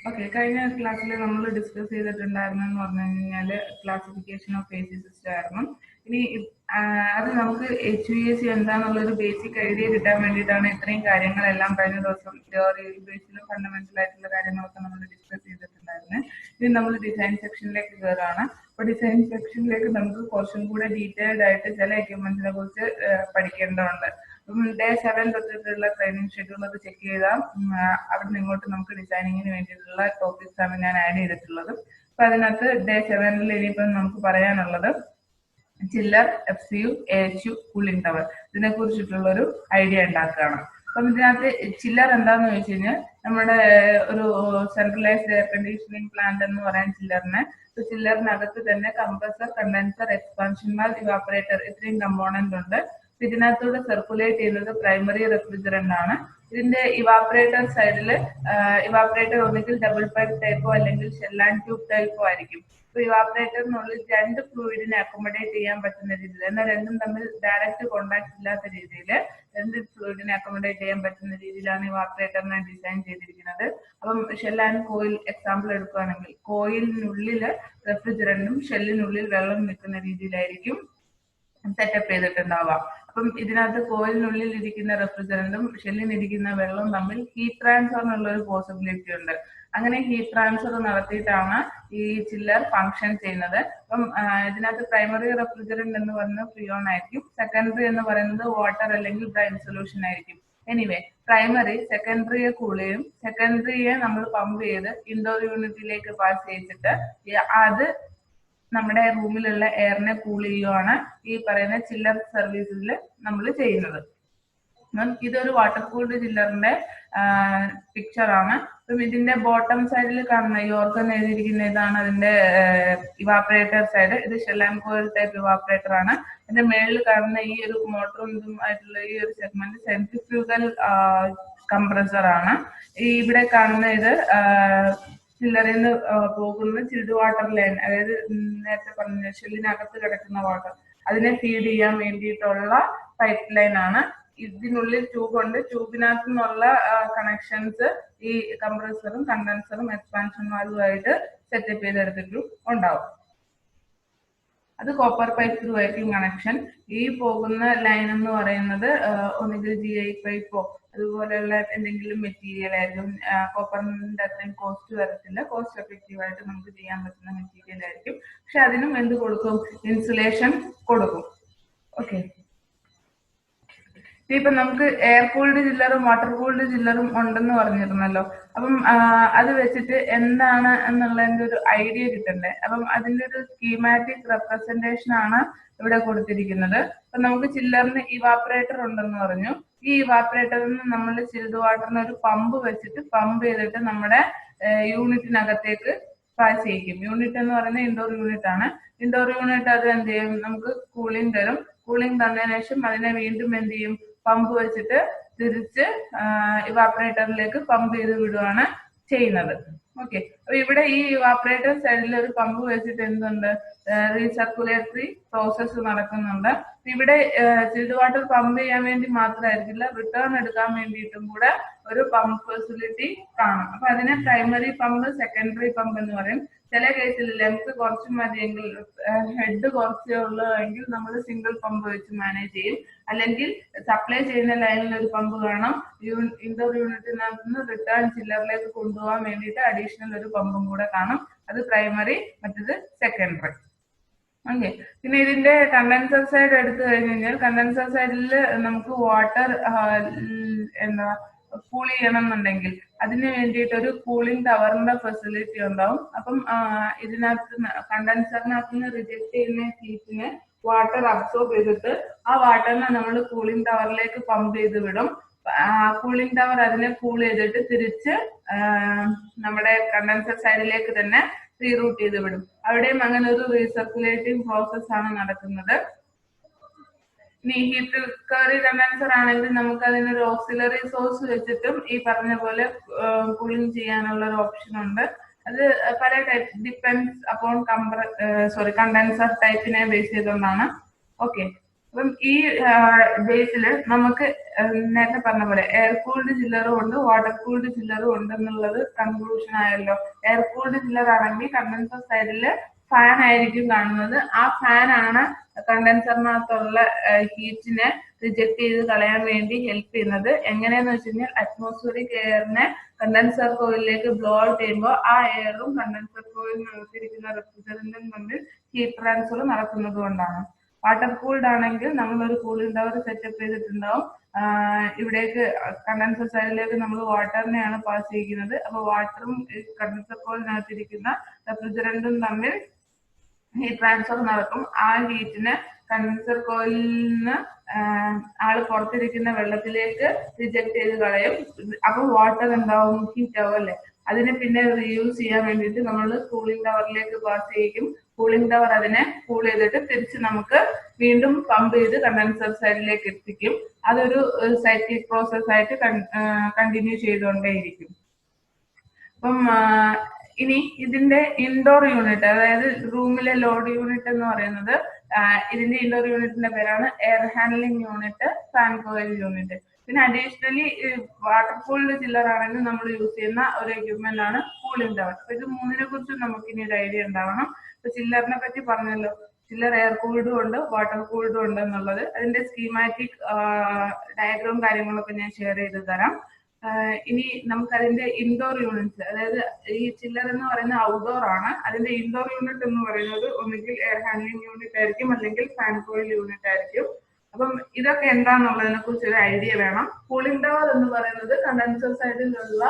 Okay, കഴിഞ്ഞ ക്ലാസ്സിൽ നമ്മൾ ഡിസ്കസ് ചെയ്തിട്ടുണ്ടായിരുന്നെന്ന് പറഞ്ഞു കഴിഞ്ഞാൽ ക്ലാസിഫിക്കേഷൻ ഓഫ് ഫേസി സിസ്റ്റം ആയിരുന്നു. ഇനി അത് നമുക്ക് HUAC എന്താണെന്നുള്ളൊരു ബേസിക് ഐഡിയ കിട്ടാൻ വേണ്ടിയിട്ടാണ് ഇത്രയും കാര്യങ്ങളെല്ലാം കഴിഞ്ഞ ദിവസം തിയറി ബേസിലും ഫണ്ടമെന്റൽ ആയിട്ടുള്ള കാര്യങ്ങളൊക്കെ നമ്മൾ ഡിസ്കസ് ചെയ്തിട്ടുണ്ടായിരുന്നത്. ഇനി നമ്മൾ ഡിസൈൻ സെക്ഷനിലേക്ക് കയറാണ്. അപ്പോൾ ഡിസൈൻ സെക്ഷനിലേക്ക് നമുക്ക് കുറച്ചും കൂടെ ഡീറ്റെയിൽഡ് ആയിട്ട് ചില എക്യുപ്മെന്റ്സിനെ കുറിച്ച് പഠിക്കേണ്ടതുണ്ട്. ഡേ 7 തൊട്ടിട്ടുള്ള ട്രെയിനിങ് ഷെഡ്യൂൾ അത് ചെക്ക് ചെയ്താൽ അവിടെ നിന്ന് ഇങ്ങോട്ട് നമുക്ക് ഡിസൈനിങ്ങിന് വേണ്ടിയിട്ടുള്ള ടോപ്പിക്സ് ആണ് ഞാൻ ആഡ് ചെയ്തിട്ടുള്ളത്. അപ്പൊ അതിനകത്ത് ഡേ 7 ഇനിയിപ്പം നമുക്ക് പറയാനുള്ളത് ചില്ലർ, FCU, AHU, കൂളിംഗ് ടവർ ഇതിനെ കുറിച്ചിട്ടുള്ള ഒരു ഐഡിയ ഉണ്ടാക്കുകയാണ്. അപ്പം ഇതിനകത്ത് ചില്ലർ എന്താന്ന് ചോദിച്ചു കഴിഞ്ഞാൽ നമ്മുടെ ഒരു സെൻട്രലൈസ്ഡ് എയർ കണ്ടീഷനിങ് പ്ലാന്റ് എന്ന് പറയാൻ ചില്ലറിനെ, ചില്ലറിനകത്ത് തന്നെ compressor, condenser, expansion valve, evaporator ഇത്രയും കമ്പോണന്റ് ഉണ്ട്. ഇതിനകത്തൂടെ സർക്കുലേറ്റ് ചെയ്യുന്നത് പ്രൈമറി റെഫ്രിജറന്റ് ആണ്. ഇതിന്റെ ഇവാപ്പറേറ്റർ സൈഡില് ഇവാപ്പറേറ്റർ ഒന്നുകിൽ ഡബിൾ പൈപ്പ് ടൈപ്പോ അല്ലെങ്കിൽ ഷെൽ ആൻഡ് ട്യൂബ് ടൈപ്പോ ആയിരിക്കും. അപ്പൊ ഇവാപ്പറേറ്ററിനുള്ളിൽ രണ്ട് ഫ്ലൂയിഡിനെ അക്കോമഡേറ്റ് ചെയ്യാൻ പറ്റുന്ന രീതിയിൽ, എന്നാൽ രണ്ടും തമ്മിൽ ഡയറക്റ്റ് കോണ്ടാക്ട് ഇല്ലാത്ത രീതിയിൽ രണ്ട് ഫ്ലൂയിഡിനെ അക്കോമഡേറ്റ് ചെയ്യാൻ പറ്റുന്ന രീതിയിലാണ് ഇവാപ്പറേറ്ററിനെ ഡിസൈൻ ചെയ്തിരിക്കുന്നത്. അപ്പം ഷെൽ ആൻഡ് കോയിൽ എക്സാമ്പിൾ എടുക്കുകയാണെങ്കിൽ കോയിലിനുള്ളിൽ റെഫ്രിജറന്റും ഷെല്ലിനുള്ളിൽ വെള്ളം നിൽക്കുന്ന രീതിയിലായിരിക്കും സെറ്റപ്പ് ചെയ്തിട്ടുണ്ടാവുക. അപ്പം ഇതിനകത്ത് കോയിലിനുള്ളിൽ ഇരിക്കുന്ന റെഫ്രിജറന്റും ഷെല്ലിനിരിക്കുന്ന വെള്ളവും തമ്മിൽ ഹീറ്റ് ട്രാൻസ്ഫറിനുള്ള ഒരു പോസിബിലിറ്റി ഉണ്ട്. അങ്ങനെ ഹീറ്റ് ട്രാൻസ്ഫർ നടത്തിയിട്ടാണ് ഈ ചില്ലർ ഫങ്ഷൻ ചെയ്യുന്നത്. അപ്പം ഇതിനകത്ത് പ്രൈമറി റെഫ്രിജറന്റ് എന്ന് പറയുന്നത് ഫ്രിയോൺ ആയിരിക്കും, സെക്കൻഡറി എന്ന് പറയുന്നത് വാട്ടർ അല്ലെങ്കിൽ ബ്രൈൻ സൊല്യൂഷൻ ആയിരിക്കും. എനിവേ പ്രൈമറി സെക്കൻഡറിയെ കൂൾ ചെയ്യും, സെക്കൻഡറിയെ നമ്മൾ പമ്പ് ചെയ്ത് ഇൻഡോർ യൂണിറ്റിലേക്ക് പാസ് ചെയ്തിട്ട് അത് നമ്മുടെ റൂമിലുള്ള എയറിനെ കൂൾ ചെയ്യുകയാണ് ഈ പറയുന്ന ചില്ലർ സർവീസിൽ നമ്മൾ ചെയ്യുന്നത്. ഇതൊരു വാട്ടർ കൂൾഡ് ചില്ലറിന്റെ പിക്ചർ ആണ്. അപ്പം ഇതിന്റെ ബോട്ടം സൈഡിൽ കാണുന്ന ഈ ഓർഗൻ എഴുതിയിരിക്കുന്ന ഇതാണ് അതിന്റെ ഇവാപ്പറേറ്റർ സൈഡ്. ഇത് shell and coil type evaporator ആണ്. ഇതിന്റെ മേളിൽ കാണുന്ന ഈ ഒരു മോട്ടറും ഇതും ആയിട്ടുള്ള ഈ ഒരു സെഗ്മെന്റ് സെൻട്രിഫ്യൂഗൽ കംപ്രസർ ആണ്. ഇവിടെ കാണുന്ന ഇത് ചില്ലറിൽ നിന്ന് പോകുന്ന ചിൽഡ് വാട്ടർ ലൈൻ, അതായത് നേരത്തെ പറഞ്ഞ ഷെല്ലിനകത്ത് കിടക്കുന്ന വാട്ടർ അതിനെ ഫീഡ് ചെയ്യാൻ വേണ്ടിയിട്ടുള്ള പൈപ്പ് ലൈൻ ആണ്. ഇതിനുള്ളിൽ ട്യൂബ് ഉണ്ട്. ട്യൂബിനകത്തു നിന്നുള്ള കണക്ഷൻസ് ഈ കംപ്രസറും കണ്ടൻസറും എക്സ്പാൻഷൻ വാൽവുമായിട്ട് സെറ്റപ്പ് ചെയ്തെടുത്തിട്ടും ഉണ്ടാവും. അത് കോപ്പർ പൈപ്പ് ത്രൂ ആയിരിക്കും കണക്ഷൻ. ഈ പോകുന്ന ലൈൻ എന്ന് പറയുന്നത് ഒന്നുകിൽ GI പൈപ്പോ അതുപോലെയുള്ള എന്തെങ്കിലും മെറ്റീരിയൽ ആയിരിക്കും. കോപ്പറിന്റെ അത്രയും കോസ്റ്റ് വരത്തില്ല, കോസ്റ്റ് എഫക്റ്റീവ് ആയിട്ട് നമുക്ക് ചെയ്യാൻ പറ്റുന്ന മെറ്റീരിയൽ ആയിരിക്കും. പക്ഷെ അതിനും എന്ത് കൊടുക്കും? ഇൻസുലേഷൻ കൊടുക്കും. ഓക്കെ, ഇപ്പൊ നമുക്ക് എയർ കൂൾഡ് ചില്ലറും വാട്ടർ കൂൾഡ് ചില്ലറും ഉണ്ടെന്ന് പറഞ്ഞിരുന്നല്ലോ. അപ്പം അത് വെച്ചിട്ട് എന്താണ് എന്നുള്ളതിന്റെ ഒരു ഐഡിയ കിട്ടണ്ടേ. അപ്പം അതിന്റെ ഒരു സ്കീമാറ്റിക് റെപ്രസെന്റേഷൻ ആണ് ഇവിടെ കൊടുത്തിരിക്കുന്നത്. അപ്പൊ നമുക്ക് ചില്ലറിന് ഇവാപ്പറേറ്റർ ഉണ്ടെന്ന് പറഞ്ഞു. ഈ ഇവാപ്പറേറ്ററിൽ നിന്ന് നമ്മൾ ചിൽഡ് വാട്ടറിന് ഒരു പമ്പ് വെച്ചിട്ട് പമ്പ് ചെയ്തിട്ട് നമ്മുടെ യൂണിറ്റിനകത്തേക്ക് പാസ് ചെയ്യിക്കും. യൂണിറ്റ് എന്ന് പറയുന്നത് ഇൻഡോർ യൂണിറ്റ് ആണ്. ഇൻഡോർ യൂണിറ്റ് അത് എന്ത് ചെയ്യും? നമുക്ക് കൂളിംഗ് തരും. കൂളിംഗ് തന്നതിന് ശേഷം അതിനെ വീണ്ടും എന്ത് ചെയ്യും? പമ്പ് വെച്ചിട്ട് തിരിച്ച് ഇവാപ്പറേറ്ററിലേക്ക് പമ്പ് ചെയ്ത് വിടുകയാണ് ചെയ്യുന്നത്. ഓക്കെ, അപ്പൊ ഇവിടെ ഈ ഇവാപ്പറേറ്റർ സൈഡിൽ ഒരു പമ്പ് വെച്ചിട്ട് എന്തുണ്ട്? റീസർക്കുലേറ്ററി പ്രോസസ്സ് നടക്കുന്നുണ്ട്. ഇവിടെ ചിൽഡ് വാട്ടർ പമ്പ് ചെയ്യാൻ വേണ്ടി മാത്രമായിരിക്കില്ല, റിട്ടേൺ എടുക്കാൻ വേണ്ടിയിട്ടും കൂടെ ഒരു പമ്പ് ഫെസിലിറ്റി കാണും. അപ്പൊ അതിനെ പ്രൈമറി പമ്പ്, സെക്കൻഡറി പമ്പ് എന്ന് പറയും. ചില കേസിൽ ലെങ്ത് കുറച്ച് മതിയെങ്കിൽ, ഹെഡ് കുറച്ചേ ഉള്ളൂ എങ്കിൽ നമ്മൾ സിംഗിൾ പമ്പ് വെച്ച് മാനേജ് ചെയ്യും. അല്ലെങ്കിൽ സപ്ലൈ ചെയ്യുന്ന ലൈനിൽ ഒരു പമ്പ് കാണാം. ഇൻഡോർ യൂണിറ്റിനകത്ത് നിന്ന് റിട്ടേൺ ചില്ലറിലേക്ക് കൊണ്ടുപോകാൻ വേണ്ടിയിട്ട് അഡീഷണൽ ഒരു പമ്പും കൂടെ കാണും. അത് പ്രൈമറി, മറ്റത് സെക്കൻഡറി. ഓക്കെ, പിന്നെ ഇതിന്റെ കണ്ടൻസർ സൈഡ് എടുത്തു കഴിഞ്ഞാൽ കണ്ടൻസർ സൈഡിൽ നമുക്ക് വാട്ടർ എന്താ കൂൾ ചെയ്യണം എന്നുണ്ടെങ്കിൽ അതിന് വേണ്ടിയിട്ട് ഒരു കൂളിംഗ് ടവറിന്റെ ഫെസിലിറ്റി ഉണ്ടാവും. അപ്പം ഇതിനകത്ത് കണ്ടൻസറിനകത്ത് നിന്ന് റിജക്ട് ചെയ്യുന്ന ഹീറ്റിനെ വാട്ടർ അബ്സോർബ് ചെയ്തിട്ട് ആ വാട്ടറിനെ നമ്മൾ കൂളിംഗ് ടവറിലേക്ക് പമ്പ് ചെയ്ത് വിടും. കൂളിംഗ് ടവർ അതിനെ കൂൾ ചെയ്തിട്ട് തിരിച്ച് നമ്മുടെ കണ്ടൻസർ സൈഡിലേക്ക് തന്നെ റീറൂട്ട് ചെയ്ത് വിടും. അവിടെയും അങ്ങനെ ഒരു റീസർക്കുലേറ്റിംഗ് പ്രോസസ് ആണ് നടക്കുന്നത്. ഇനി ഹീറ്റ് റിക്കവറി കണ്ടൻസർ ആണെങ്കിൽ നമുക്ക് അതിനൊരു ഓക്സിലറി സോഴ്സ് വെച്ചിട്ടും ഈ പറഞ്ഞ പോലെ കൂളിംഗ് ചെയ്യാനുള്ള ഒരു ഓപ്ഷൻ ഉണ്ട്. അത് പല ടൈപ്പ് ഡിപ്പെൻഡ്സ് അപ്പോൺ കണ്ടൻസർ ടൈപ്പിനെ ബേസ് ചെയ്തുകൊണ്ടാണ്. ഓക്കെ, അപ്പം ഈ ബേസിൽ നമുക്ക് നേരത്തെ പറഞ്ഞ പോലെ എയർ കൂൾഡ് ചില്ലറും ഉണ്ട്, വാട്ടർ കൂൾഡ് ചില്ലറും ഉണ്ട് എന്നുള്ളത് കൺക്ലൂഷൻ ആയല്ലോ. എയർ കൂൾഡ് ചില്ലർ ആണെങ്കിൽ കണ്ടൻസർ സൈഡിൽ ഫാൻ ആയിരിക്കും കാണുന്നത്. ആ ഫാൻ ആണ് കണ്ടൻസറിനകത്തുള്ള ഹീറ്റിനെ റിജക്ട് ചെയ്ത് കളയാൻ വേണ്ടി ഹെൽപ്പ് ചെയ്യുന്നത്. എങ്ങനെയാന്ന് വെച്ച് കഴിഞ്ഞാൽ അറ്റ്മോസ്ഫിയറിക് എയറിനെ കണ്ടൻസർ കോയിലിലേക്ക് ബ്ലോ ഔട്ട് ചെയ്യുമ്പോൾ ആ എയറും കണ്ടൻസർ കോയിലിനകത്തിരിക്കുന്ന റെഫ്രിജറന്റും തമ്മിൽ ഹീറ്റ് ട്രാൻസ്ഫർ നടക്കുന്നത് കൊണ്ടാണ്. വാട്ടർ കൂൾഡ് ആണെങ്കിൽ നമ്മളൊരു കൂളിംഗ് ടവർ സെറ്റപ്പ് ചെയ്തിട്ടുണ്ടാവും. ഇവിടേക്ക് കണ്ടൻസർ സൈഡിലേക്ക് നമ്മൾ വാട്ടറിനെയാണ് പാസ് ചെയ്യിക്കുന്നത്. അപ്പൊ വാട്ടറും കണ്ടൻസർ കോയിലിനകത്തിരിക്കുന്ന റെഫ്രിജറന്റും തമ്മിൽ ഹീറ്റ് ട്രാൻസ്ഫർ നടക്കും. ആ ഹീറ്റിനെ കണ്ടൻസർ കോയിലിൽ നിന്ന് ആള് പുറത്തിരിക്കുന്ന വെള്ളത്തിലേക്ക് റിജക്ട് ചെയ്ത് കളയും. അപ്പൊ വാട്ടർ എന്താവും? ഹീറ്റ് ആവും അല്ലെ. അതിനെ പിന്നെ റീയൂസ് ചെയ്യാൻ വേണ്ടിയിട്ട് നമ്മൾ കൂളിംഗ് ടവറിലേക്ക് പാസ് ചെയ്യിക്കും. കൂളിംഗ് ടവർ അതിനെ കൂൾ ചെയ്തിട്ട് തിരിച്ച് നമുക്ക് വീണ്ടും പമ്പ് ചെയ്ത് കണ്ടൻസർ സൈഡിലേക്ക് എത്തിക്കും. അതൊരു സൈക്ലിക് പ്രോസസ് ആയിട്ട് കണ്ടിന്യൂ ചെയ്തുകൊണ്ടേയിരിക്കും. അപ്പം ഇനി ഇതിന്റെ ഇൻഡോർ യൂണിറ്റ്, അതായത് റൂമിലെ ലോഡ് യൂണിറ്റ് എന്ന് പറയുന്നത്, ഇതിന്റെ ഇൻഡോർ യൂണിറ്റിന്റെ പേരാണ് air handling unit, fan coil unit. പിന്നെ അഡീഷണലി വാട്ടർ കൂൾഡ് ചില്ലർ ആണെങ്കിൽ നമ്മൾ യൂസ് ചെയ്യുന്ന ഒരു എക്യുപ്മെന്റ് ആണ് കൂളിംഗ് ടവർ. അപ്പൊ ഇത് മൂന്നിനെ കുറിച്ചും നമുക്ക് ഇനി ഒരു ഐഡിയ ഉണ്ടാവണം. ഇപ്പൊ ചില്ലറിനെ പറ്റി പറഞ്ഞല്ലോ, ചില്ലർ എയർ കൂൾഡും ഉണ്ട് വാട്ടർ കൂൾഡും ഉണ്ട് എന്നുള്ളത്. അതിന്റെ സ്കീമാറ്റിക് ഡയഗ്രാം കാര്യങ്ങളൊക്കെ ഞാൻ ഷെയർ ചെയ്ത് തരാം. ഇനി നമുക്കതിന്റെ ഇൻഡോർ യൂണിറ്റ്സ്, അതായത് ഈ ചില്ലർ എന്ന് പറയുന്ന ഔട്ട്ഡോർ ആണ്. അതിന്റെ ഇൻഡോർ യൂണിറ്റ് എന്ന് പറയുന്നത് ഒന്നുകിൽ എയർ ഹാൻഡ്ലിംഗ് യൂണിറ്റ് ആയിരിക്കും, അല്ലെങ്കിൽ ഫാൻ കോയിൽ യൂണിറ്റ് ആയിരിക്കും. അപ്പം ഇതൊക്കെ എന്താണെന്നുള്ളതിനെ കുറിച്ച് ഒരു ഐഡിയ വേണം. കൂളിംഗ് ടവർ എന്ന് പറയുന്നത് കണ്ടൻസർ സൈഡിലുള്ള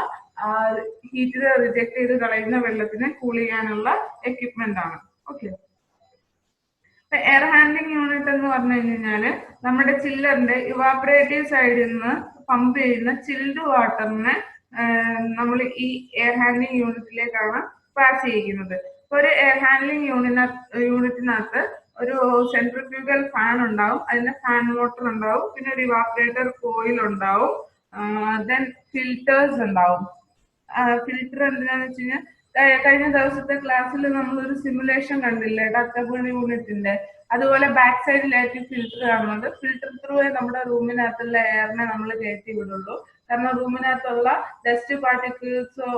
ഹീറ്റിനെ റിജക്ട് ചെയ്ത് കളയുന്ന വെള്ളത്തിനെ കൂൾ ചെയ്യാനുള്ള എക്യുപ്മെന്റ് ആണ്. ഓക്കെ. എയർ ഹാൻഡ്ലിംഗ് യൂണിറ്റ് എന്ന് പറഞ്ഞു കഴിഞ്ഞാല് നമ്മുടെ ചില്ലറിന്റെ ഇവാപറേറ്റീവ് സൈഡിൽ നിന്ന് പമ്പ് ചെയ്യുന്ന ചിൽഡ് വാട്ടറിനെ നമ്മൾ ഈ എയർ ഹാൻഡ്ലിംഗ് യൂണിറ്റിലേക്കാണ് പാസ് ചെയ്യിക്കുന്നത്. ഒരു എയർ ഹാൻഡ്ലിംഗ് യൂണിറ്റിനകത്ത് ഒരു സെൻട്രിഫ്യൂഗൽ ഫാൻ ഉണ്ടാവും, അതിന്റെ ഫാൻ മോട്ടർ ഉണ്ടാവും, പിന്നെ ഒരു ഇവാപറേറ്റർ കോയിൽ ഉണ്ടാവും, ദെൻ ഫിൽറ്റേഴ്സ് ഉണ്ടാവും. ഫിൽറ്റർ എന്തിനാന്ന് വെച്ച് കഴിഞ്ഞാൽ കഴിഞ്ഞ ദിവസത്തെ ക്ലാസ്സിൽ നമ്മളൊരു സിമുലേഷൻ കണ്ടില്ലേ ഡക്റ്റബിൾ യൂണിറ്റിന്റെ, അതുപോലെ ബാക്ക് സൈഡിലായിരിക്കും ഫിൽറ്റർ കാണുന്നത്. ഫിൽറ്റർ ത്രൂ നമ്മുടെ റൂമിനകത്തുള്ള എയറിനെ നമ്മൾ കയറ്റി വിടുള്ളൂ. കാരണം റൂമിനകത്തുള്ള ഡസ്റ്റ് പാർട്ടിക്കിൾസോ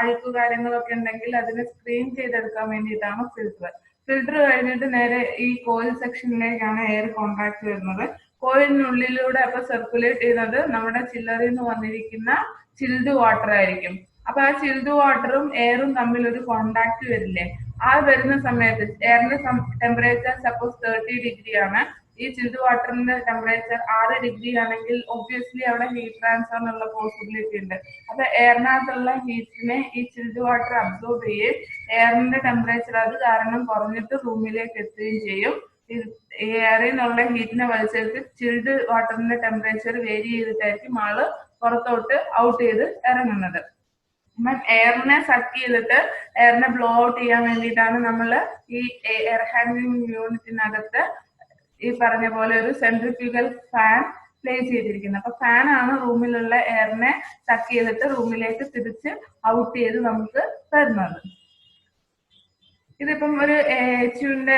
അഴുക്ക് കാര്യങ്ങളൊക്കെ ഉണ്ടെങ്കിൽ അതിനെ സ്ക്രീൻ ചെയ്തെടുക്കാൻ വേണ്ടിയിട്ടാണ് ഫിൽറ്റർ. ഫിൽറ്റർ കഴിഞ്ഞിട്ട് നേരെ ഈ കോയിൽ സെക്ഷനിലേക്കാണ് എയർ കോൺടാക്ട് വരുന്നത്. കോയിലിനുള്ളിലൂടെ അപ്പൊ സർക്കുലേറ്റ് ചെയ്യുന്നത് നമ്മുടെ ചില്ലറിൽ നിന്ന് വന്നിരിക്കുന്ന ചിൽഡ് വാട്ടർ ആയിരിക്കും. അപ്പൊ ആ ചിൽഡ് വാട്ടറും എയറും തമ്മിൽ ഒരു കോണ്ടാക്ട് വരില്ലേ? ആ വരുന്ന സമയത്ത് എയറിന്റെ ടെമ്പറേച്ചർ സപ്പോസ് 30 ഡിഗ്രി ആണ്, ഈ ചിൽഡ് വാട്ടറിന്റെ ടെമ്പറേച്ചർ 6 ഡിഗ്രി ആണെങ്കിൽ ഒബ്വിയസ്ലി അവിടെ ഹീറ്റ് ട്രാൻസ്ഫറിനുള്ള പോസിബിലിറ്റി ഉണ്ട്. അപ്പൊ എയറിനകത്തുള്ള ഹീറ്റിനെ ഈ ചിൽഡ് വാട്ടർ അബ്സോർബ് ചെയ്യുകയും എയറിന്റെ ടെമ്പറേച്ചർ അത് കാരണം കുറഞ്ഞിട്ട് റൂമിലേക്ക് എത്തുകയും ചെയ്യും. എയറിൽ നിന്നുള്ള ഹീറ്റിനെ വലിച്ചെടുത്ത് ചിൽഡ് വാട്ടറിന്റെ ടെമ്പറേച്ചർ വേരി ചെയ്തിട്ടായിരിക്കും ആള് പുറത്തോട്ട് ഔട്ട് ചെയ്ത് ഇറങ്ങുന്നത്. എയറിനെ സക്ക് ചെയ്തിട്ട് എയറിനെ ബ്ലോ ഔട്ട് ചെയ്യാൻ വേണ്ടിയിട്ടാണ് നമ്മൾ ഈ എയർ ഹാൻഡ്ലിംഗ് യൂണിറ്റിനകത്ത് ഈ പറഞ്ഞ പോലെ ഒരു സെൻട്രിഫ്യൂഗൽ ഫാൻ പ്ലേസ് ചെയ്തിരിക്കുന്നത്. അപ്പൊ ഫാൻ ആണ് റൂമിലുള്ള എയറിനെ സക്ക് ചെയ്തിട്ട് റൂമിലേക്ക് തിരിച്ച് ഔട്ട് ചെയ്ത് നമുക്ക് തരുന്നത്. ഇതിപ്പം ഒരു AHUവിന്റെ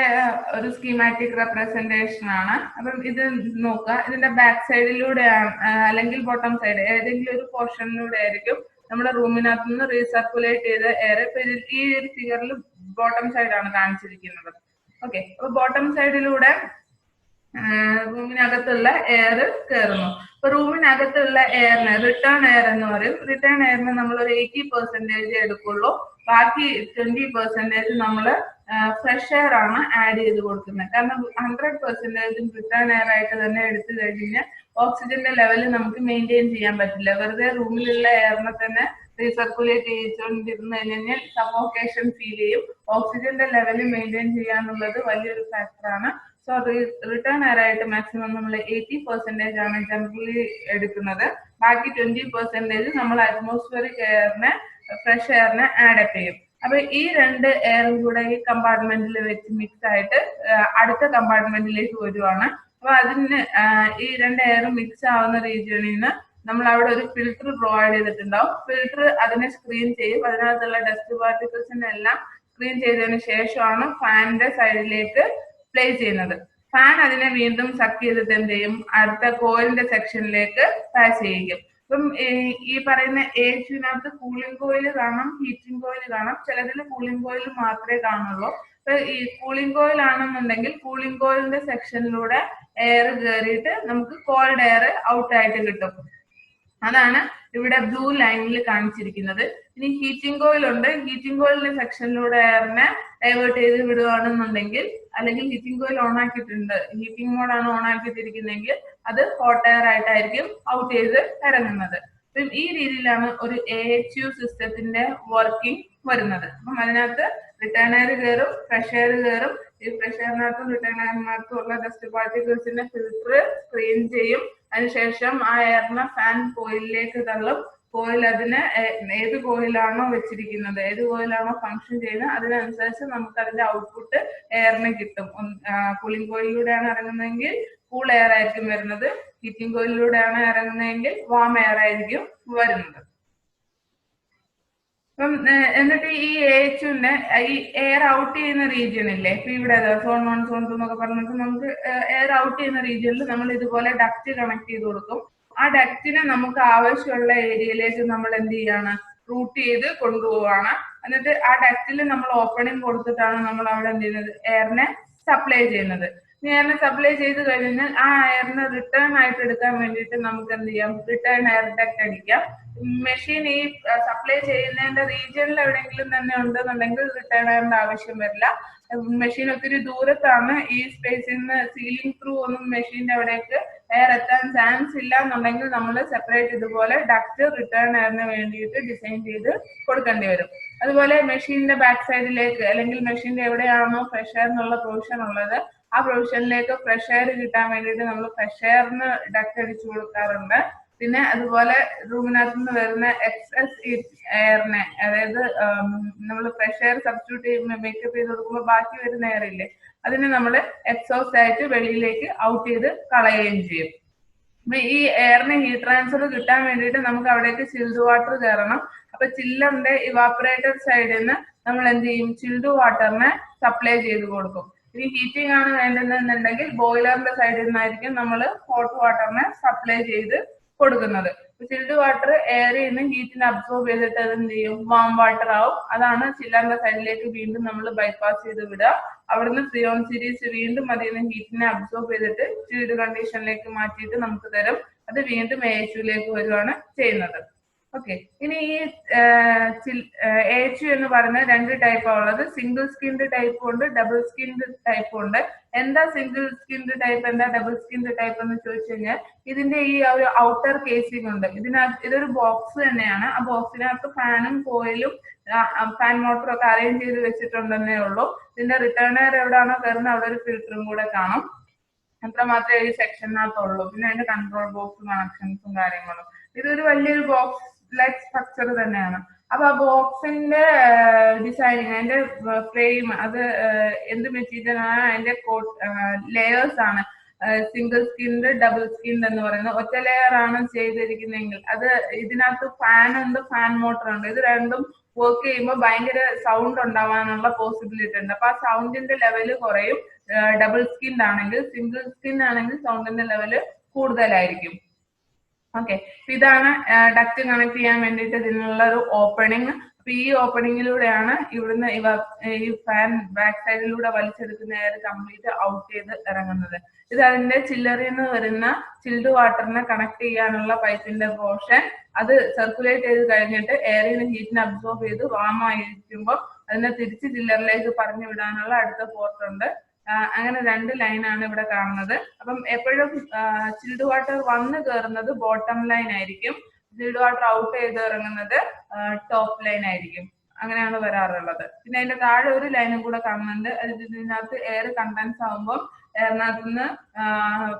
ഒരു സ്കീമാറ്റിക് റെപ്രസെന്റേഷൻ ആണ്. അപ്പം ഇത് നോക്കുക, ഇതിന്റെ ബാക്ക് സൈഡിലൂടെ അല്ലെങ്കിൽ ബോട്ടം സൈഡ് ഏതെങ്കിലും ഒരു പോർഷനിലൂടെ ആയിരിക്കും നമ്മുടെ റൂമിനകത്ത് നിന്ന് റീസർക്കുലേറ്റ് ചെയ്ത എയർ. ഇപ്പൊ ഈ ഒരു ഫിഗറിൽ ബോട്ടം സൈഡാണ് കാണിച്ചിരിക്കുന്നത്. ഓക്കെ. അപ്പൊ ബോട്ടം സൈഡിലൂടെ റൂമിനകത്തുള്ള എയർ കയറുന്നു. അപ്പൊ റൂമിനകത്തുള്ള എയറിന് റിട്ടേൺ എയർ എന്ന് പറയും. റിട്ടേൺ എയറിന് നമ്മൾ ഒരു 80% എടുക്കുള്ളൂ. ബാക്കി 20% നമ്മൾ ഫ്രഷ് എയർ ആണ് ആഡ് ചെയ്ത് കൊടുക്കുന്നത്. കാരണം 100% റിട്ടേൺ എയർ ആയിട്ട് തന്നെ എടുത്തു കഴിഞ്ഞാൽ ഓക്സിജന്റെ ലെവൽ നമുക്ക് മെയിൻറ്റെയിൻ ചെയ്യാൻ പറ്റില്ല. വെറുതെ റൂമിലുള്ള എയറിനെ തന്നെ റീസർക്കുലേറ്റ് ചെയ്തുകൊണ്ടിരുന്നു കഴിഞ്ഞാൽ സഫോക്കേഷൻ ഫീൽ ചെയ്യും. ഓക്സിജന്റെ ലെവൽ മെയിൻറ്റെയിൻ ചെയ്യാന്നുള്ളത് വലിയൊരു ഫാക്ടറാണ്. സോ റിട്ടേൺ എയർ ആയിട്ട് മാക്സിമം നമ്മൾ 80% ആണ് ജനറലി എടുക്കുന്നത്. ബാക്കി 20% നമ്മൾ അറ്റ്മോസ്ഫിയറിക് എയറിനെ ഫ്രഷ് എയറിനെ ആഡ് ചെയ്യും. അപ്പൊ ഈ രണ്ട് എയറും കൂടെ ഈ കമ്പാർട്ട്മെന്റിൽ വെച്ച് മിക്സ് ആയിട്ട് അടുത്ത കമ്പാർട്ട്മെന്റിലേക്ക് വരുവാണ്. അപ്പൊ അതിന് ഈ രണ്ട് എയറും മിക്സ് ആവുന്ന റീജിയണിൽ നിന്ന് നമ്മൾ അവിടെ ഒരു ഫിൽറ്റർ പ്രൊവൈഡ് ചെയ്തിട്ടുണ്ടാവും. ഫിൽറ്റർ അതിനെ സ്ക്രീൻ ചെയ്യും. അതിനകത്തുള്ള ഡസ്റ്റ് പാർട്ടിക്കിൾസിനെ എല്ലാം സ്ക്രീൻ ചെയ്തതിന് ശേഷമാണ് ഫാനിന്റെ സൈഡിലേക്ക് പ്ലേസ് ചെയ്യുന്നത്. ഫാൻ അതിനെ വീണ്ടും സക്ക് ചെയ്തിട്ട് എന്ത് ചെയ്യും, അടുത്ത കോയിലിന്റെ സെക്ഷനിലേക്ക് പാസ് ചെയ്യിക്കും. അപ്പം ഈ പറയുന്ന AHUവിനകത്ത് കൂളിംഗ് കോയിൽ കാണാം, ഹീറ്റിംഗ് കോയിൽ കാണാം. ചിലതിൽ കൂളിംഗ് കോയിൽ മാത്രമേ കാണുള്ളൂ. അപ്പൊ ഈ കൂളിംഗ് കോയിൽ ആണെന്നുണ്ടെങ്കിൽ കൂളിംഗ് കോയിലിന്റെ സെക്ഷനിലൂടെ എയർ കയറിയിട്ട് നമുക്ക് കോൾഡ് എയർ ഔട്ട് ആയിട്ട് കിട്ടും. അതാണ് ഇവിടെ ബ്ലൂ ലൈനിൽ കാണിച്ചിരിക്കുന്നത്. ഇനി ഹീറ്റിംഗ് കോയിൽ ഉണ്ട്. ഹീറ്റിംഗ് കോയിലിന്റെ സെക്ഷനിലൂടെ എയറിനെ ഡൈവേർട്ട് ചെയ്ത് വിടുകയാണെന്നുണ്ടെങ്കിൽ, അല്ലെങ്കിൽ ഹീറ്റിംഗ് കോയിൽ ഓൺ ആക്കിയിട്ടുണ്ട്, ഹീറ്റിംഗ് മോഡാണ് ഓൺ ആക്കിയിട്ടിരിക്കുന്നതെങ്കിൽ അത് ഹോട്ട് എയർ ആയിട്ടായിരിക്കും ഔട്ട് ചെയ്ത് ഇറങ്ങുന്നത്. അപ്പം ഈ രീതിയിലാണ് ഒരു AHU സിസ്റ്റത്തിന്റെ വർക്കിംഗ് വരുന്നത്. അപ്പം അതിനകത്ത് റിട്ടേൺ എയർ കയറും, ഫ്രഷ് എയർ കയറും. ഈ ഫ്രഷ് എയറിനകത്തും റിട്ടേൺ എയറിനകത്തും ഉള്ള ഡസ്റ്റ് പാർട്ടിക്കിൾസിന്റെ ഫിൽട്ടർ സ്ക്രീൻ ചെയ്യും. അതിനുശേഷം ആ എയറിനെ ഫാൻ കോയിലിലേക്ക് തള്ളും. കോയിൽ അതിന് ഏത് കോയിലാണോ വെച്ചിരിക്കുന്നത്, ഏത് കോയിലാണോ ഫംഗ്ഷൻ ചെയ്യുന്നത്, അതിനനുസരിച്ച് നമുക്ക് അതിന്റെ ഔട്ട്പുട്ട് എയറിന് കിട്ടും. കൂളിംഗ് കോയിലൂടെയാണ് ഇറങ്ങുന്നതെങ്കിൽ കൂൾ എയർ ആയിരിക്കും വരുന്നത്. ഹീറ്റിംഗ് കോയിലൂടെയാണ് ഇറങ്ങുന്നതെങ്കിൽ വാം എയർ ആയിരിക്കും വരുന്നത്. അപ്പം എന്നിട്ട് ഈ AHUവിന്റെ ഈ എയർ ഔട്ട് ചെയ്യുന്ന റീജിയൻ ഇല്ലേ, ഇപ്പൊ ഇവിടെ സോൺ 1 സോൺ 2 എന്നൊക്കെ പറഞ്ഞിട്ട് നമുക്ക് എയർ ഔട്ട് ചെയ്യുന്ന റീജിയനിൽ നമ്മൾ ഇതുപോലെ ഡക്റ്റ് കണക്ട് ചെയ്ത് കൊടുക്കും. ആ ഡക്റ്റിനെ നമുക്ക് ആവശ്യമുള്ള ഏരിയയിലേക്ക് നമ്മൾ എന്ത് ചെയ്യാണ്, റൂട്ട് ചെയ്ത് കൊണ്ടുപോവാണ്. എന്നിട്ട് ആ ഡക്റ്റിൽ നമ്മൾ ഓപ്പണിംഗ് കൊടുത്തിട്ടാണ് നമ്മൾ അവിടെ എന്ത് ചെയ്യുന്നത്, എയറിനെ സപ്ലൈ ചെയ്യുന്നത്. എയറിനെ സപ്ലൈ ചെയ്ത് കഴിഞ്ഞാൽ ആ എയറിനെ റിട്ടേൺ ആയിട്ട് എടുക്കാൻ വേണ്ടിയിട്ട് നമുക്ക് എന്ത് ചെയ്യാം, റിട്ടേൺ എയർ ഡക്റ്റ് അടിക്കാം. മെഷീൻ ഈ സപ്ലൈ ചെയ്യുന്നതിന്റെ റീജിയനിൽ എവിടെയെങ്കിലും തന്നെ ഉണ്ടെന്നുണ്ടെങ്കിൽ റിട്ടേൺ എയറിന്റെ ആവശ്യം വരില്ല. മെഷീൻ ഒത്തിരി ദൂരത്താണ്, ഈ സ്പേസിൽ നിന്ന് സീലിംഗ് ത്രൂ ഒന്നും മെഷീന്റെ അവിടേക്ക് എയർ എത്താൻ ചാൻസ് ഇല്ല എന്നുണ്ടെങ്കിൽ നമ്മൾ സെപ്പറേറ്റ് ഇതുപോലെ ഡക്റ്റ് റിട്ടേൺ എയറിന് വേണ്ടിയിട്ട് ഡിസൈൻ ചെയ്ത് കൊടുക്കേണ്ടി വരും. അതുപോലെ മെഷീന്റെ ബാക്ക് സൈഡിലേക്ക്, അല്ലെങ്കിൽ മെഷീന്റെ എവിടെയാണോ ഫ്രഷ് എയർ എന്നുള്ള പ്രൊവിഷൻ ഉള്ളത്, ആ പ്രൊവിഷനിലേക്ക് ഫ്രഷ് എയർ കിട്ടാൻ വേണ്ടിയിട്ട് നമ്മൾ ഫ്രഷ് എയറിന് ഡക്റ്റ് അടിച്ചു കൊടുക്കാറുണ്ട്. പിന്നെ അതുപോലെ റൂമിനകത്ത് നിന്ന് വരുന്ന എക്സസ് എയറിനെ, അതായത് നമ്മൾ ഫ്രഷ് എയർ സബ്സ്റ്റിറ്റ്യൂട്ട് ചെയ്യുമ്പോൾ മേക്കപ്പ് ചെയ്ത് കൊടുക്കുമ്പോൾ ബാക്കി വരുന്ന എയർ ഇല്ലേ, അതിനെ നമ്മൾ എക്സോസ്റ്റ് ആയിട്ട് വെളിയിലേക്ക് ഔട്ട് ചെയ്ത് കളയുകയും ചെയ്യും. അപ്പൊ ഈ എയറിന് ഹീറ്റ് ട്രാൻസ്ഫർ കിട്ടാൻ വേണ്ടിയിട്ട് നമുക്ക് അവിടേക്ക് ചിൽഡ് വാട്ടർ കയറണം. അപ്പൊ ചില്ലറിന്റെ ഇവാപ്പറേറ്റർ സൈഡിൽ നിന്ന് നമ്മൾ എന്ത് ചെയ്യും, ചിൽഡ് വാട്ടറിനെ സപ്ലൈ ചെയ്ത് കൊടുക്കും. ഇനി ഹീറ്റിംഗ് ആണ് വേണ്ടുന്നതെന്നുണ്ടെങ്കിൽ ബോയിലറിന്റെ സൈഡിൽ നിന്നായിരിക്കും നമ്മൾ ഹോട്ട് വാട്ടറിനെ സപ്ലൈ ചെയ്ത് കൊടുക്കുന്നത്. ചിൽഡ് വാട്ടർ എയറിൽ നിന്ന് ഹീറ്റിനെ അബ്സോർബ് ചെയ്തിട്ട് അത് എന്ത് ചെയ്യും, വാം വാട്ടർ ആവും. അതാണ് ചില്ലറിന്റെ സൈഡിലേക്ക് വീണ്ടും നമ്മൾ ബൈപ്പാസ് ചെയ്ത് വിടുക. അവിടുന്ന് ഫ്രിയോൺ സീരീസ് വീണ്ടും അതിൽ നിന്ന് ഹീറ്റിനെ അബ്സോർബ് ചെയ്തിട്ട് ചിൽഡ് കണ്ടീഷനിലേക്ക് മാറ്റിയിട്ട് നമുക്ക് തരും. അത് വീണ്ടും AHUവിലേക്ക് വരുവാണ് ചെയ്യുന്നത്. ഓക്കെ, ഇനി ഈ AHU എന്ന് പറയുന്ന രണ്ട് ടൈപ്പാണ് ഉള്ളത്. സിംഗിൾ സ്കിൻഡ് ടൈപ്പും ഉണ്ട്, ഡബിൾ സ്കിൻഡ് ടൈപ്പും ഉണ്ട്. എന്താ സിംഗിൾ സ്കിൻഡ് ടൈപ്പ്, എന്താ ഡബിൾ സ്കിൻഡ് ടൈപ്പ് എന്ന് ചോദിച്ചു കഴിഞ്ഞാൽ, ഇതിന്റെ ഈ ഒരു ഔട്ടർ കേസിംഗ് ഉണ്ട്. ഇതൊരു ബോക്സ് തന്നെയാണ്. ആ ബോക്സിനകത്ത് ഫാനും കോയിലും ഫാൻ മോട്ടറും ഒക്കെ അറേഞ്ച് ചെയ്ത് വെച്ചിട്ടുണ്ടെന്നേ ഉള്ളൂ. ഇതിന്റെ റിട്ടേൺ എയർ എവിടെയാണോ കയറുന്നത് അവിടെ ഒരു ഫിൽറ്ററും കൂടെ കാണും. അത്ര മാത്രമേ ഈ സെക്ഷനകത്തുള്ളൂ. പിന്നെ അതിന്റെ കൺട്രോൾ ബോക്സ് കണക്ഷൻസും കാര്യങ്ങളും. ഇതൊരു വലിയൊരു ബോക്സ് ലൈക്ക് സ്ട്രക്ചർ തന്നെയാണ്. അപ്പൊ ആ ബോക്സിന്റെ ഡിസൈനിങ്, അതിന്റെ ഫ്രെയിം, അത് എന്ത് മെറ്റീരിയൽ ആണ്, അതിന്റെ ലെയേഴ്സ് ആണ് സിംഗിൾ സ്കിൻഡ്, ഡബിൾ സ്കിൻഡ് എന്ന് പറയുന്നത്. ഒറ്റ ലെയർ ആണ് ചെയ്തിരിക്കുന്നതെങ്കിൽ അത് ഇതിനകത്ത് ഫാൻ ഉണ്ട്, ഫാൻ മോട്ടർ ഉണ്ട്. ഇത് രണ്ടും വർക്ക് ചെയ്യുമ്പോൾ ഭയങ്കര സൗണ്ട് ഉണ്ടാവാനുള്ള പോസിബിലിറ്റി ഉണ്ട്. അപ്പൊ ആ സൗണ്ടിന്റെ ലെവല് കുറയും ഡബിൾ സ്കിൻ ആണെങ്കിൽ. സിംഗിൾ സ്കിൻ ആണെങ്കിൽ സൗണ്ടിന്റെ ലെവല് കൂടുതലായിരിക്കും. ഓക്കെ, ഇതാണ് ഡക്റ്റ് കണക്ട് ചെയ്യാൻ വേണ്ടിയിട്ട് ഇതിനുള്ള ഒരു ഓപ്പണിങ്. അപ്പൊ ഈ ഓപ്പണിങ്ങിലൂടെയാണ് ഇവിടുന്ന് ഈ ഫാൻ ബാക്ക് സൈഡിലൂടെ വലിച്ചെടുക്കുന്ന എയർ കംപ്ലീറ്റ് ഔട്ട് ചെയ്ത് ഇറങ്ങുന്നത്. ഇത് അതിന്റെ ചില്ലറിൽ നിന്ന് വരുന്ന ചിൽഡ് വാട്ടറിനെ കണക്ട് ചെയ്യാനുള്ള പൈപ്പിന്റെ പോർഷൻ. അത് സർക്കുലേറ്റ് ചെയ്ത് കഴിഞ്ഞിട്ട് എയറിന് ഹീറ്റിനെ അബ്സോർബ് ചെയ്ത് വാമായിരിക്കുമ്പോൾ അതിനെ തിരിച്ച് ചില്ലറിലേക്ക് പറഞ്ഞു വിടാനുള്ള അടുത്ത പോർട്ട് ഉണ്ട്. അങ്ങനെ രണ്ട് ലൈനാണ് ഇവിടെ കാണുന്നത്. അപ്പം എപ്പോഴും ചിൽഡ് വാട്ടർ വന്ന് കയറുന്നത് ബോട്ടം ലൈൻ ആയിരിക്കും, ചിൽഡ് വാട്ടർ ഔട്ട് ചെയ്ത് ഇറങ്ങുന്നത് ടോപ്പ് ലൈൻ ആയിരിക്കും. അങ്ങനെയാണ് വരാറുള്ളത്. പിന്നെ അതിന്റെ താഴെ ഒരു ലൈനും കൂടെ കാണുന്നുണ്ട്. ഇതിനകത്ത് എയർ കണ്ടൻസ് ആകുമ്പോൾ എയറിനകത്ത് നിന്ന്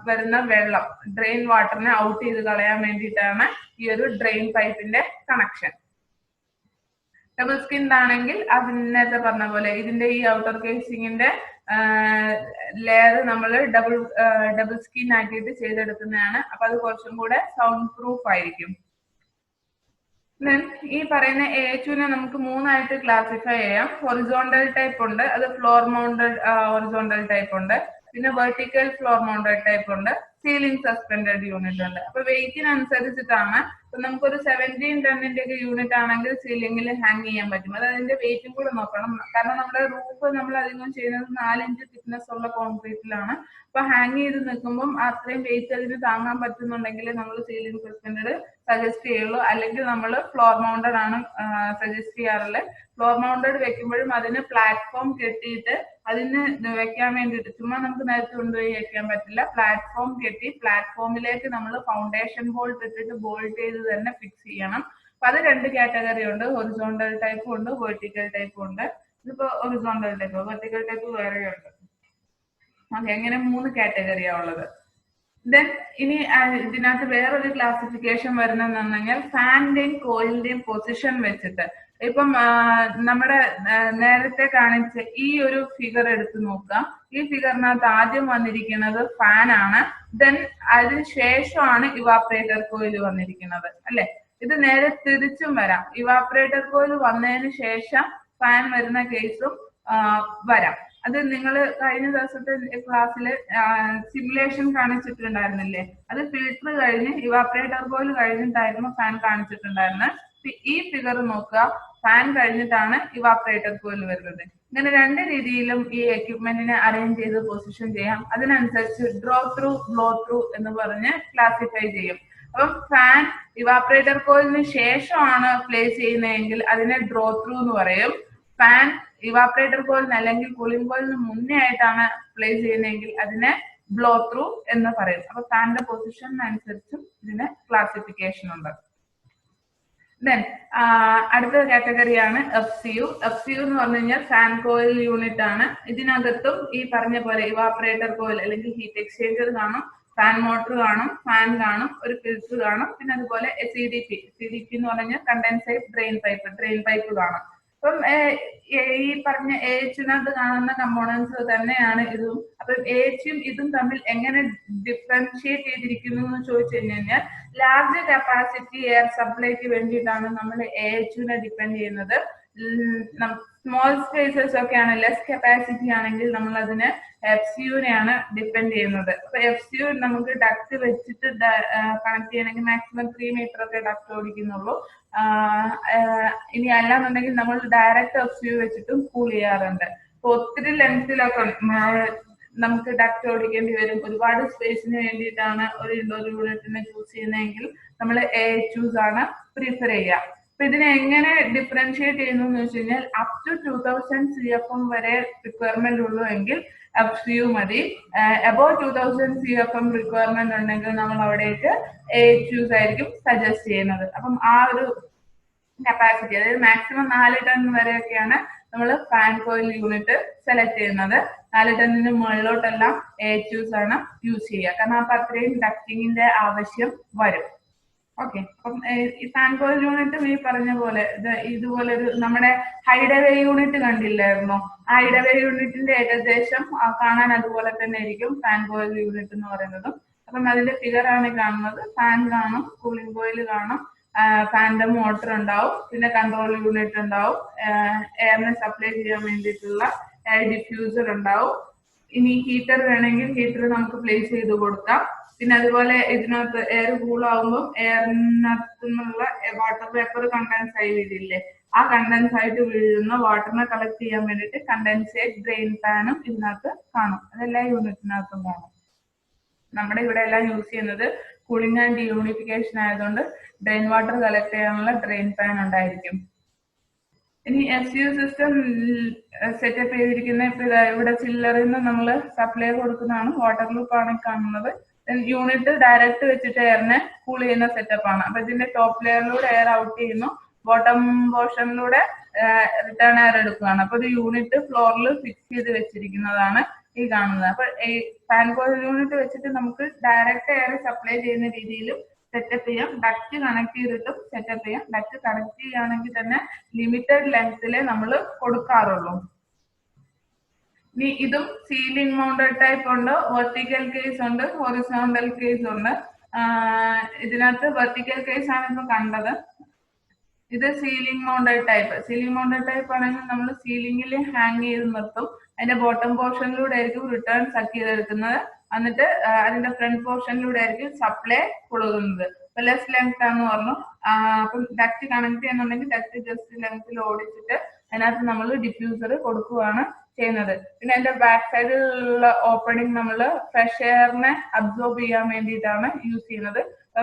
വരുന്ന വെള്ളം, ഡ്രെയിൻ വാട്ടറിനെ ഔട്ട് ചെയ്ത് കളയാൻ വേണ്ടിയിട്ടാണ് ഈ ഒരു ഡ്രെയിൻ പൈപ്പിന്റെ കണക്ഷൻ. ഡബിൾ സ്കിൻ ആണെങ്കിൽ അത് നേരത്തെ പറഞ്ഞ പോലെ ഇതിന്റെ ഈ ഔട്ടർ കേസിങ്ങിന്റെ ലെയർ നമ്മൾ ഡബിൾ സ്കിൻ ആക്കിയിട്ട് ചെയ്തെടുക്കുന്നതാണ്. അപ്പൊ അത് കുറച്ചും കൂടെ സൗണ്ട് പ്രൂഫ് ആയിരിക്കും. ഈ പറയുന്ന AHUവിനെ നമുക്ക് മൂന്നായിട്ട് ക്ലാസിഫൈ ചെയ്യാം. ഹൊറിസോണ്ടൽ ടൈപ്പ് ഉണ്ട്, അത് ഫ്ലോർ മൗണ്ടഡ് ഹൊറിസോണ്ടൽ ടൈപ്പ് ഉണ്ട്. പിന്നെ വെർട്ടിക്കൽ ഫ്ലോർ മൗണ്ടഡ് ടൈപ്പ് ഉണ്ട്, സീലിംഗ് സസ്പെൻഡഡ് യൂണിറ്റ് ഉണ്ട്. അപ്പൊ വെയിറ്റിനനുസരിച്ചിട്ടാണ്. ഇപ്പൊ നമുക്കൊരു 17 ടണ്ണിന്റെ ഒക്കെ യൂണിറ്റ് ആണെങ്കിൽ സീലിംഗിൽ ഹാങ് ചെയ്യാൻ പറ്റും. അത് അതിന്റെ വെയിറ്റും കൂടെ നോക്കണം. കാരണം നമ്മുടെ റൂഫ് നമ്മൾ അധികം ചെയ്യുന്നത് 4 ഇഞ്ച് തിക്നെസ് ഉള്ള കോൺക്രീറ്റിലാണ്. അപ്പൊ ഹാങ് ചെയ്ത് നിൽക്കുമ്പോൾ അത്രയും വെയിറ്റ് അതിന് താങ്ങാൻ പറ്റുന്നുണ്ടെങ്കിൽ നമ്മൾ സീലിംഗ് സസ്പെൻഡഡ് സജസ്റ്റ് ചെയ്യുള്ളൂ. അല്ലെങ്കിൽ നമ്മൾ ഫ്ലോർ മൗണ്ടഡ് ആണ് സജസ്റ്റ് ചെയ്യാറുള്ളത്. ഫ്ലോർ മൗണ്ടഡ് വെക്കുമ്പോഴും അതിന് പ്ലാറ്റ്ഫോം കെട്ടിയിട്ട് അതിന് വെക്കാൻ വേണ്ടിയിട്ട് ചുമ്മാ നമുക്ക് നേരത്തെ കൊണ്ടുപോയി വെക്കാൻ പറ്റില്ല. പ്ലാറ്റ്ഫോം കെട്ടി പ്ലാറ്റ്ഫോമിലേക്ക് നമ്മൾ ഫൗണ്ടേഷൻ ബോൾട്ട് ഇട്ടിട്ട് ബോൾട്ട് ചെയ്ത് തന്നെ ഫിക്സ് ചെയ്യണം. അപ്പൊ അത് 2 കാറ്റഗറി ഉണ്ട്, ഹൊറിസോണ്ടൽ ടൈപ്പും ഉണ്ട്, വെർട്ടിക്കൽ ടൈപ്പും ഉണ്ട്. ഇതിപ്പോ ഹൊറിസോണ്ടൽ ടൈപ്പ്, വെർട്ടിക്കൽ ടൈപ്പ് വേറെയുണ്ട്. ഓക്കെ, അങ്ങനെ 3 കാറ്റഗറിയാ ഉള്ളത്. ദെൻ ഇനി ഇതിനകത്ത് വേറൊരു ക്ലാസിഫിക്കേഷൻ വരുന്നതെന്ന് പറഞ്ഞു കഴിഞ്ഞാൽ ഫാനിന്റെയും കോയിലിന്റെയും പൊസിഷൻ വെച്ചിട്ട്. ഇപ്പം നമ്മുടെ നേരത്തെ കാണിച്ച ഈ ഒരു ഫിഗർ എടുത്ത് നോക്കാം. ഈ ഫിഗറിനകത്ത് ആദ്യം വന്നിരിക്കുന്നത് ഫാൻ ആണ്. ദെൻ അതിന് ശേഷമാണ് ഇവാപ്പറേറ്റർ കോയിൽ വന്നിരിക്കുന്നത്, അല്ലെ? ഇത് നേരെ തിരിച്ചും വരാം. ഇവാപ്പറേറ്റർ കോയിൽ വന്നതിന് ശേഷം ഫാൻ വരുന്ന കേസും വരാം. അത് നിങ്ങൾ കഴിഞ്ഞ ദിവസത്തെ ക്ലാസ്സിൽ സിമുലേഷൻ കാണിച്ചിട്ടുണ്ടായിരുന്നില്ലേ? അത് ഫിൽട്ടർ കഴിഞ്ഞ് ഇവാപ്പറേറ്റർ കോയിൽ കഴിഞ്ഞിട്ടായിരുന്നു ഫാൻ കാണിച്ചിട്ടുണ്ടായിരുന്നത്. ഈ ഫിഗർ നോക്കുക, ഫാൻ കഴിഞ്ഞിട്ടാണ് ഇവാപ്പറേറ്റർ കോയിൽ വരുന്നത്. ഇങ്ങനെ 2 രീതിയിലും ഈ എക്യുപ്മെന്റിനെ അറേഞ്ച് ചെയ്ത് പൊസിഷൻ ചെയ്യാം. അതിനനുസരിച്ച് ഡ്രോ ത്രൂ, ബ്ലോ ത്രൂ എന്ന് പറഞ്ഞ് ക്ലാസിഫൈ ചെയ്യും. അപ്പം ഫാൻ ഇവാപ്പറേറ്റർ കോയിലിന് ശേഷമാണ് പ്ലേസ് ചെയ്യുന്നതെങ്കിൽ അതിനെ ഡ്രോ ത്രൂ എന്ന് പറയും. ഫാൻ ഇവാപ്പറേറ്റർ കോയിലിന് അല്ലെങ്കിൽ കൂളിംഗ് കോയിലിന് മുന്നേ ആയിട്ടാണ് പ്ലേസ് ചെയ്യുന്നതെങ്കിൽ അതിനെ ബ്ലോ ത്രൂ എന്ന് പറയും. അപ്പൊ ഫാനിന്റെ പൊസിഷൻ അനുസരിച്ചും ഇതിന് ക്ലാസിഫിക്കേഷൻ ഉണ്ട്. ദെൻ അടുത്ത കാറ്റഗറിയാണ് FCU. FCU എന്ന് പറഞ്ഞു കഴിഞ്ഞാൽ ഫാൻ കോയിൽ യൂണിറ്റ് ആണ്. ഇതിനകത്തും ഈ പറഞ്ഞ പോലെ ഇവാപ്പറേറ്റർ കോയിൽ അല്ലെങ്കിൽ ഹീറ്റ് എക്സ്ചേഞ്ചർ കാണും, ഫാൻ മോട്ടർ കാണും, ഫാൻ കാണും, ഒരു ഫിൽറ്റർ കാണും, പിന്നെ അതുപോലെ CDP എന്ന് പറഞ്ഞാൽ കണ്ടൻസേറ്റ് ഡ്രെയിൻ പൈപ്പ് കാണും. അപ്പം ഈ പറഞ്ഞ AHനകത്ത് കാണുന്ന കമ്പോണൻസ് തന്നെയാണ് ഇതും. അപ്പം AHും ഇതും തമ്മിൽ എങ്ങനെ ഡിഫറൻഷിയേറ്റ് ചെയ്തിരിക്കുന്നു എന്ന് ചോദിച്ചു കഴിഞ്ഞാൽ ലാർജ് കപ്പാസിറ്റി എയർ സപ്ലൈക്ക് വേണ്ടിയിട്ടാണ് നമ്മൾ AHുവിനെ ഡിപ്പെൻഡ് ചെയ്യുന്നത്. സ്മോൾ സ്പേസസ് ഒക്കെ ആണ്, ലെസ് കപ്പാസിറ്റി ആണെങ്കിൽ നമ്മൾ അതിന് FCUനെയാണ് ഡിപ്പെൻഡ് ചെയ്യുന്നത്. അപ്പൊ FCU നമുക്ക് ഡക്ട് വെച്ചിട്ട് കണക്ട് ചെയ്യണമെങ്കിൽ മാക്സിമം 3 മീറ്റർ ഒക്കെ ഡക്ട് ഓടിക്കുന്നുള്ളൂ. ഇനി അല്ലാന്നുണ്ടെങ്കിൽ നമ്മൾ ഡയറക്റ്റ് FCU വെച്ചിട്ടും കൂൾ ചെയ്യാറുണ്ട്. അപ്പൊ ഒത്തിരി ലെങ്തിലൊക്കെ നമുക്ക് ഡക്ട് ഓടിക്കേണ്ടി വരും. ഒരുപാട് സ്പേസിന് വേണ്ടിയിട്ടാണ് ഒരു ഇൻഡോർ യൂണിറ്റിനെ ചൂസ് ചെയ്യുന്നതെങ്കിൽ നമ്മൾ AHUs ആണ് പ്രിഫർ ചെയ്യുക. അപ്പൊ ഇതിനെ എങ്ങനെ ഡിഫറൻഷിയേറ്റ് ചെയ്യുന്നു എന്ന് വെച്ച് കഴിഞ്ഞാൽ അപ് ടു 2000 CFM വരെ റിക്വയർമെന്റ് ഉള്ളൂ എങ്കിൽ FCU മതി. അബോവ് 2000 CFM റിക്വയർമെന്റ് ഉണ്ടെങ്കിൽ നമ്മൾ അവിടേക്ക് AHUs ആയിരിക്കും സജസ്റ്റ് ചെയ്യുന്നത്. അപ്പം ആ ഒരു കപ്പാസിറ്റി, അതായത് മാക്സിമം 4 ടൺ വരെയൊക്കെയാണ് നമ്മൾ ഫാൻ കോയിൽ യൂണിറ്റ് സെലക്ട് ചെയ്യുന്നത്. 4 ടണ്ണിന് മുകളിലോട്ടെല്ലാം AHUs ആണ് യൂസ് ചെയ്യുക. കാരണം അപ്പൊ അത്രയും ഡക്റ്റിങ്ങിന്റെ ആവശ്യം വരും. ഓക്കെ, അപ്പം ഈ ഫാൻ കോയിൽ യൂണിറ്റും ഈ പറഞ്ഞ പോലെ ഇതുപോലെ ഒരു നമ്മുടെ ഹൈഡവേ യൂണിറ്റ് കണ്ടില്ലായിരുന്നോ? ആ ഹൈഡവേ യൂണിറ്റിന്റെ ഏകദേശം കാണാൻ അതുപോലെ തന്നെ ആയിരിക്കും ഫാൻ കോയിൽ യൂണിറ്റ് എന്ന് പറയുന്നതും. അപ്പം അതിന്റെ ഫിഗർ ആണ് കാണുന്നത്. ഫാൻ കാണും, കൂളിംഗ് കോയിൽ കാണും, ഫാനിന്റെ മോട്ടർ ഉണ്ടാവും, പിന്നെ കൺട്രോൾ യൂണിറ്റ് ഉണ്ടാവും, എയറിനെ സപ്ലൈ ചെയ്യാൻ വേണ്ടിയിട്ടുള്ള എയർ ഡിഫ്യൂസർ ഉണ്ടാവും. ഇനി ഹീറ്റർ വേണമെങ്കിൽ ഹീറ്റർ നമുക്ക് പ്ലേസ് ചെയ്ത് കൊടുക്കാം. പിന്നെ അതുപോലെ ഇതിനകത്ത് എയർ കൂൾ ആകുമ്പോൾ എയറിനകത്ത് നിന്നുള്ള വാട്ടർ വേപ്പർ കണ്ടൻസ് ആയി വീഴില്ലേ, ആ കണ്ടൻസ് ആയിട്ട് വീഴുന്ന വാട്ടറിനെ കളക്ട് ചെയ്യാൻ വേണ്ടിയിട്ട് കണ്ടൻസേറ്റ് ഡ്രെയിൻ പാനും ഇതിനകത്ത് കാണും. അതെല്ലാ യൂണിറ്റിനകത്തും കാണും. നമ്മുടെ ഇവിടെ എല്ലാം യൂസ് ചെയ്യുന്നത് കൂളിംഗ് ആൻഡ് ഡീഹ്യൂമിഡിഫിക്കേഷൻ ആയതുകൊണ്ട് ഡ്രെയിൻ വാട്ടർ കളക്ട് ചെയ്യാനുള്ള ഡ്രെയിൻ പാൻ ഉണ്ടായിരിക്കും. ഇനി FCU സിസ്റ്റം സെറ്റപ്പ് ചെയ്തിരിക്കുന്ന ഇവിടെ ചില്ലറിൽ നിന്ന് നമ്മൾ സപ്ലൈ കൊടുക്കുന്നതാണ്. വാട്ടർ ലൂപ്പ് ആണ് കാണുന്നത്. യൂണിറ്റ് ഡയറക്റ്റ് വെച്ചിട്ട് എയറിനെ കൂൾ ചെയ്യുന്ന സെറ്റപ്പ് ആണ്. അപ്പൊ ഇതിന്റെ ടോപ്പ് ലെയറിലൂടെ എയർ ഔട്ട് ചെയ്യുന്നു, ബോട്ടം പോർഷനിലൂടെ റിട്ടേൺ എയർ എടുക്കുകയാണ്. അപ്പൊ ഒരു യൂണിറ്റ് ഫ്ലോറിൽ ഫിക്സ് ചെയ്ത് വെച്ചിരിക്കുന്നതാണ് ഈ കാണുന്നത്. അപ്പൊ ഈ ഫാൻ കോയിൽ യൂണിറ്റ് വെച്ചിട്ട് നമുക്ക് ഡയറക്റ്റ് എയർ സപ്ലൈ ചെയ്യുന്ന രീതിയിലും സെറ്റപ്പ് ചെയ്യാം. ഡക്ട് കണക്ട് ചെയ്തിട്ടും സെറ്റപ്പ് ചെയ്യാം. ഡക്ട് കണക്ട് ചെയ്യുകയാണെങ്കിൽ തന്നെ ലിമിറ്റഡ് ലെങ്ത്തിലെ നമ്മൾ കൊടുക്കാറുള്ളൂ. ഇനി ഇതും സീലിംഗ് മൗണ്ടഡ് ടൈപ്പ് ഉണ്ട്, വെർട്ടിക്കൽ കേസ് ഉണ്ട്, ഹൊറിസോണ്ടൽ കേസ് ഉണ്ട്. ഇതിനകത്ത് വെർട്ടിക്കൽ കേസ് ആണ് ഇപ്പൊ കണ്ടത്. ഇത് ceiling mounted type. Ceiling mounted type ആണെങ്കിൽ നമ്മൾ സീലിംഗിൽ ഹാങ് ചെയ്ത് നിർത്തും. അതിന്റെ ബോട്ടം പോർഷനിലൂടെ ആയിരിക്കും റിട്ടേൺ സക്ക് ചെയ്തെടുക്കുന്നത്. എന്നിട്ട് അതിന്റെ ഫ്രണ്ട് പോർഷനിലൂടെ ആയിരിക്കും സപ്ലൈ കൊടുക്കുന്നത്. ഇപ്പൊ ലെസ് ലെങ്ത് ആണെന്ന് പറഞ്ഞു. അപ്പം ഡക്ട് കണക്ട് ചെയ്യുന്നുണ്ടെങ്കിൽ ഡക്ട് ജസ്റ്റ് ലെങ്ത്തിൽ ഓടിച്ചിട്ട് അതിനകത്ത് നമ്മൾ ഡിഫ്യൂസർ കൊടുക്കുകയാണ് ചെയ്യുന്നത്. പിന്നെ അതിന്റെ ബാക്ക് സൈഡിലുള്ള ഓപ്പണിംഗ് നമ്മൾ ഫ്രഷ് എയറിനെ അബ്സോർബ് ചെയ്യാൻ വേണ്ടിയിട്ടാണ് യൂസ് ചെയ്യുന്നത്.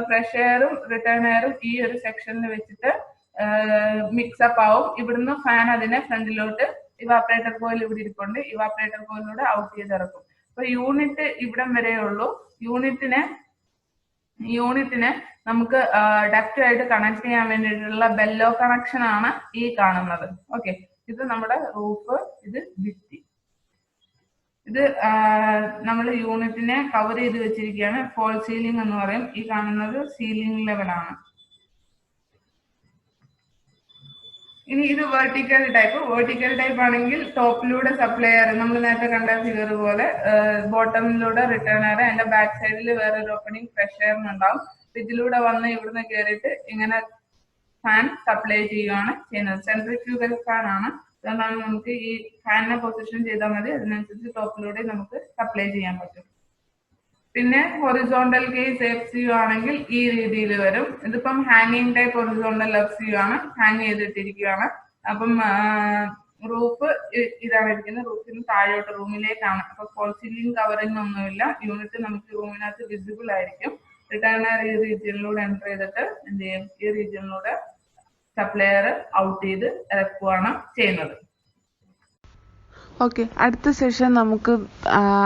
ഫ്രഷ് എയറും റിട്ടേൺ എയറും ഈ ഒരു സെക്ഷനിൽ വെച്ചിട്ട് മിക്സപ്പ് ആവും. ഇവിടുന്ന് ഫാൻ അതിനെ ഫ്രണ്ടിലോട്ട് ഇവാപ്പറേറ്റർ കോയിൽ ഇവിടെ ഇരിപ്പുണ്ട്. ഇവാപ്പറേറ്റർ കോയിലൂടെ ഔട്ട് ചെയ്തിറക്കും. അപ്പൊ യൂണിറ്റ് ഇവിടം വരെ ഉള്ളൂ. യൂണിറ്റിനെ നമുക്ക് ഡക്റ്റുമായിട്ട് കണക്ട് ചെയ്യാൻ വേണ്ടിയിട്ടുള്ള ബെല്ലോ കണക്ഷൻ ആണ് ഈ കാണുന്നത്. ഓക്കെ, ഇത് നമ്മുടെ റൂഫ്, ഇത് ഭിത്തി. ഇത് നമ്മൾ യൂണിറ്റിനെ കവർ ചെയ്ത് വെച്ചിരിക്കുകയാണ്. ഫോൾ സീലിംഗ് എന്ന് പറയും. ഈ കാണുന്നത് സീലിംഗ് ലെവലാണ്. ഇനി ഇത് വെർട്ടിക്കൽ ടൈപ്പ്. വെർട്ടിക്കൽ ടൈപ്പ് ആണെങ്കിൽ ടോപ്പിലൂടെ സപ്ലൈയർ, നമ്മൾ നേരത്തെ കണ്ട ഫിഗർ പോലെ ബോട്ടമിലൂടെ റിട്ടേൺ എയർ, അതിന്റെ ബാക്ക് സൈഡിൽ വേറൊരു ഓപ്പണിംഗ് ഫ്രഷ് എയറിനുണ്ടാവും. ഇതിലൂടെ വന്ന് ഇവിടുന്ന് കയറിയിട്ട് ഇങ്ങനെ ഫാൻ സപ്ലൈ ചെയ്യുകയാണ് ചെയ്യുന്നത്. സെൻട്രിഫ്യൂഗൽ ഫാൻ ആണ്. അതുകൊണ്ടാണ് നമുക്ക് ഈ ഫാനിനെ പൊസിഷൻ ചെയ്താൽ മതി, അതിനനുസരിച്ച് ടോപ്പിലൂടെ നമുക്ക് സപ്ലൈ ചെയ്യാൻ പറ്റും. പിന്നെ ഹൊറിസോണ്ടൽ കേസ് FCU ആണെങ്കിൽ ഈ രീതിയിൽ വരും. ഇതിപ്പം ഹാങ്ങിങ് ടൈപ്പ് ഹൊറിസോണ്ടൽ FCU ആണ്, ഹാങ് ചെയ്തിട്ടിരിക്കുകയാണ്. അപ്പം റൂഫ് ഇതാണ് ഇരിക്കുന്നത്. റൂഫിന് താഴോട്ട് റൂമിലേക്കാണ്. അപ്പൊ ഫോൾ സീലിംഗ് കവറിംഗ് ഒന്നുമില്ല. യൂണിറ്റ് നമുക്ക് റൂമിനകത്ത് വിസിബിൾ ആയിരിക്കും. റിട്ടേണർ ഈ റീജിയനിലൂടെ എൻ്റർ ചെയ്തിട്ട് എന്ത് ചെയ്യും, ഈ റീജിയനിലൂടെ സപ്ലയർ ഔട്ട് ചെയ്ത് ഇറക്കുകയാണ് ചെയ്യുന്നത്. ഓക്കെ, അടുത്ത സെഷൻ നമുക്ക്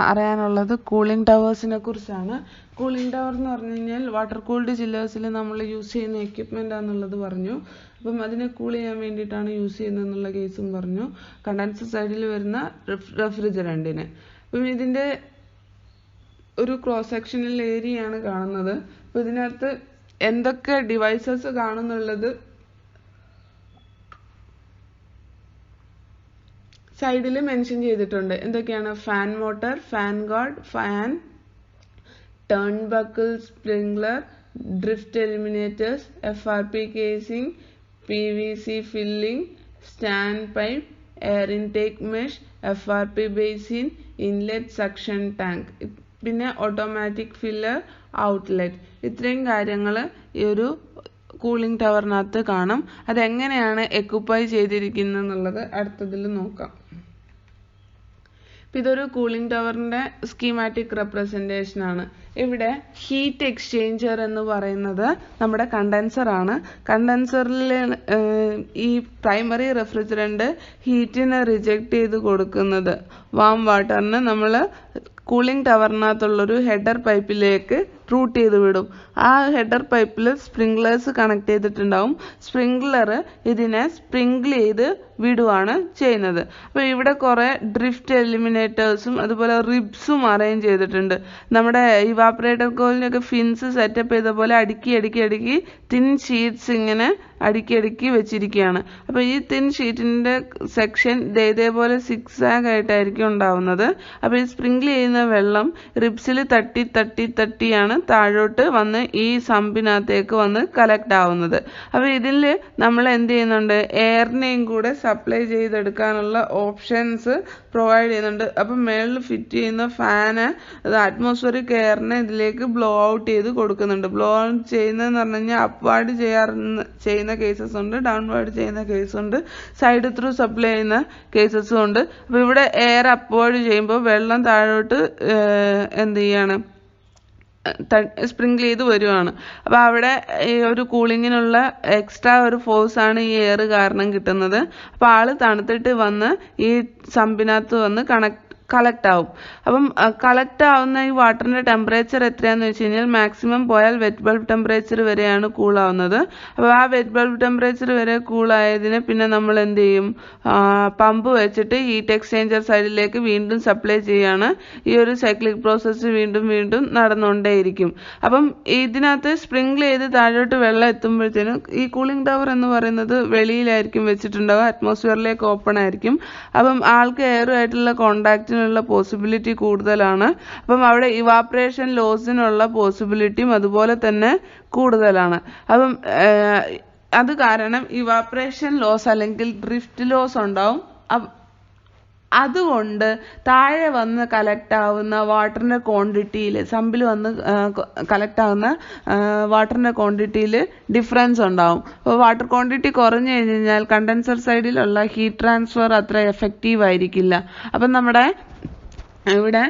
അറിയാനുള്ളത് കൂളിംഗ് ടവേഴ്സിനെ കുറിച്ചാണ്. കൂളിംഗ് ടവർ എന്ന് പറഞ്ഞു കഴിഞ്ഞാൽ വാട്ടർ കൂൾഡ് ചില്ലേഴ്സിൽ നമ്മൾ യൂസ് ചെയ്യുന്ന എക്യുപ്മെൻ്റ് ആണെന്നുള്ളത് പറഞ്ഞു. അപ്പം അതിനെ കൂൾ ചെയ്യാൻ വേണ്ടിയിട്ടാണ് യൂസ് ചെയ്യുന്നത് എന്നുള്ള കേസും പറഞ്ഞു. കണ്ടൻസർ സൈഡിൽ വരുന്ന റെഫ്രിജറൻറ്റിന്. അപ്പം ഇതിൻ്റെ ഒരു ക്രോസ് സെക്ഷണൽ ഏരിയയാണ് കാണുന്നത്. അപ്പോൾ ഇതിനകത്ത് എന്തൊക്കെ ഡിവൈസസ് കാണുന്നുള്ളത് സൈഡിൽ മെൻഷൻ ചെയ്തിട്ടുണ്ട്. എന്തൊക്കെയാണ്? Fan motor, fan guard, fan, turn buckle, sprinkler, drift eliminators, FRP casing, PVC filling, stand pipe, air intake mesh, FRP basin, inlet suction tank, പിന്നെ ഓട്ടോമാറ്റിക് ഫില്ലർ, ഔട്ട്ലെറ്റ്. ഇത്രയും കാര്യങ്ങൾ ഈ ഒരു കൂളിംഗ് ടവറിനകത്ത് കാണും. അതെങ്ങനെയാണ് എക്യുപ്പൈ ചെയ്തിരിക്കുന്നത് എന്നുള്ളത് അടുത്തതിൽ നോക്കാം. ഇതൊരു കൂളിംഗ് ടവറിൻ്റെ സ്കീമാറ്റിക് റെപ്രസെൻറ്റേഷൻ ആണ്. ഇവിടെ ഹീറ്റ് എക്സ്ചേഞ്ചർ എന്ന് പറയുന്നത് നമ്മുടെ കണ്ടൻസർ ആണ്. കണ്ടൻസറിൽ ഈ പ്രൈമറി റെഫ്രിജറൻറ്റ് ഹീറ്റിനെ റിജക്റ്റ് ചെയ്ത് കൊടുക്കുന്നത് വാം വാട്ടറിന് നമ്മൾ കൂളിംഗ് ടവറിനകത്തുള്ളൊരു ഹെഡർ പൈപ്പിലേക്ക് റൂട്ട് ചെയ്ത് വിടും. ആ ഹെഡർ പൈപ്പിൽ സ്പ്രിംഗ്ലേഴ്സ് കണക്ട് ചെയ്തിട്ടുണ്ടാവും. സ്പ്രിംഗ്ലർ ഇതിനെ സ്പ്രിംഗിൾ ചെയ്ത് വിടുവാണ് ചെയ്യുന്നത്. അപ്പോൾ ഇവിടെ കുറേ ഡ്രിഫ്റ്റ് എലിമിനേറ്റേഴ്സും അതുപോലെ റിബ്സും അറേഞ്ച് ചെയ്തിട്ടുണ്ട്. നമ്മുടെ ഇവാപ്പറേറ്റർ കോയിലിനൊക്കെ ഫിൻസ് സെറ്റപ്പ് ചെയ്ത പോലെ അടുക്കി തിൻ ഷീറ്റ്സ് ഇങ്ങനെ അടുക്കി വെച്ചിരിക്കുകയാണ്. അപ്പോൾ ഈ തിൻ ഷീറ്റിൻ്റെ സെക്ഷൻ ഇതേപോലെ സിക്സാഗ് ആയിട്ടായിരിക്കും ഉണ്ടാവുന്നത്. അപ്പോൾ ഈ സ്പ്രിംഗിൾ ചെയ്യുന്ന വെള്ളം റിബ്സിൽ തട്ടിയാണ് താഴോട്ട് വന്ന് ഈ സമ്പിനകത്തേക്ക് വന്ന് കലക്ട് ആവുന്നത്. അപ്പോൾ ഇതിൽ നമ്മൾ എന്ത് ചെയ്യുന്നുണ്ട്, എയറിനെയും കൂടെ സപ്ലൈ ചെയ്തെടുക്കാനുള്ള ഓപ്ഷൻസ് പ്രൊവൈഡ് ചെയ്യുന്നുണ്ട്. അപ്പം മേളിൽ ഫിറ്റ് ചെയ്യുന്ന ഫാന് അത് അറ്റ്മോസ്ഫിയറിക് എയറിനെ ഇതിലേക്ക് ബ്ലോ ഔട്ട് ചെയ്ത് കൊടുക്കുന്നുണ്ട്. ബ്ലോ ഔട്ട് ചെയ്യുന്നതെന്ന് പറഞ്ഞു കഴിഞ്ഞാൽ അപ്വാർഡ് ചെയ്യുന്ന കേസസ് ഉണ്ട്, ഡൗൺവേർഡ് ചെയ്യുന്ന കേസുണ്ട്, സൈഡ് ത്രൂ സപ്ലൈ ചെയ്യുന്ന കേസസും ഉണ്ട്. അപ്പോൾ ഇവിടെ എയർ അപ്വാർഡ് ചെയ്യുമ്പോൾ വെള്ളം താഴോട്ട് എന്ത് ചെയ്യാണ്, സ്പ്രിംഗിൾ ചെയ്ത് വരുവാണ്. അപ്പോൾ അവിടെ ഈ ഒരു കൂളിങ്ങിനുള്ള എക്സ്ട്രാ ഒരു ഫോഴ്സാണ് ഈ എയർ കാരണം കിട്ടുന്നത്. അപ്പോൾ ആൾ തണുത്തിട്ട് വന്ന് ഈ സമ്പിനകത്ത് വന്ന് കളക്ട് ആവും. അപ്പം കളക്ട് ആവുന്ന ഈ വാട്ടറിൻ്റെ ടെമ്പറേച്ചർ എത്രയാണെന്ന് വെച്ച് കഴിഞ്ഞാൽ മാക്സിമം പോയാൽ വെറ്റ് ബൾബ് ടെമ്പറേച്ചർ വരെയാണ് കൂളാവുന്നത്. അപ്പോൾ ആ വെറ്റ് ബൾബ് ടെമ്പറേച്ചർ വരെ കൂളായതിന് പിന്നെ നമ്മൾ എന്ത് ചെയ്യും, പമ്പ് വെച്ചിട്ട് ഹീറ്റ് എക്സ്ചേഞ്ചർ സൈഡിലേക്ക് വീണ്ടും സപ്ലൈ ചെയ്യാണ്. ഈ ഒരു സൈക്ലിക് പ്രോസസ്സ് വീണ്ടും നടന്നുകൊണ്ടേയിരിക്കും. അപ്പം ഇതിനകത്ത് സ്പ്രിംഗിൾ ചെയ്ത് താഴോട്ട് വെള്ളം എത്തുമ്പോഴത്തേനും ഈ കൂളിംഗ് ടവർ എന്ന് പറയുന്നത് വെളിയിലായിരിക്കും വെച്ചിട്ടുണ്ടാവുക, അറ്റ്മോസ്ഫിയറിലേക്ക് ഓപ്പൺ ആയിരിക്കും. അപ്പം ആൾക്ക് എയറുമായിട്ടുള്ള കോണ്ടാക്റ്റിനുള്ള പോസിബിലിറ്റി കൂടുതലാണ്. അപ്പം അവിടെ ഇവാപ്പറേഷൻ ലോസിനുള്ള പോസിബിലിറ്റിയും അതുപോലെ തന്നെ കൂടുതലാണ്. അപ്പം അത് കാരണം ഇവാപറേഷൻ ലോസ് അല്ലെങ്കിൽ ഡ്രിഫ്റ്റ് ലോസ് ഉണ്ടാവും. അതുകൊണ്ട് താഴെ വന്ന് കളക്ട് ആവുന്ന വാട്ടറിൻ്റെ ക്വാണ്ടിറ്റിയിൽ, സമ്പിൽ വന്ന് കളക്ട് ആവുന്ന വാട്ടറിൻ്റെ ക്വാണ്ടിറ്റിയിൽ ഡിഫറൻസ് ഉണ്ടാവും. അപ്പോൾ വാട്ടർ ക്വാണ്ടിറ്റി കുറഞ്ഞു കഴിഞ്ഞാൽ കണ്ടൻസർ സൈഡിലുള്ള ഹീറ്റ് ട്രാൻസ്ഫർ അത്ര എഫക്റ്റീവ് ആയിരിക്കില്ല. അപ്പം നമ്മുടെ ഇവിടെ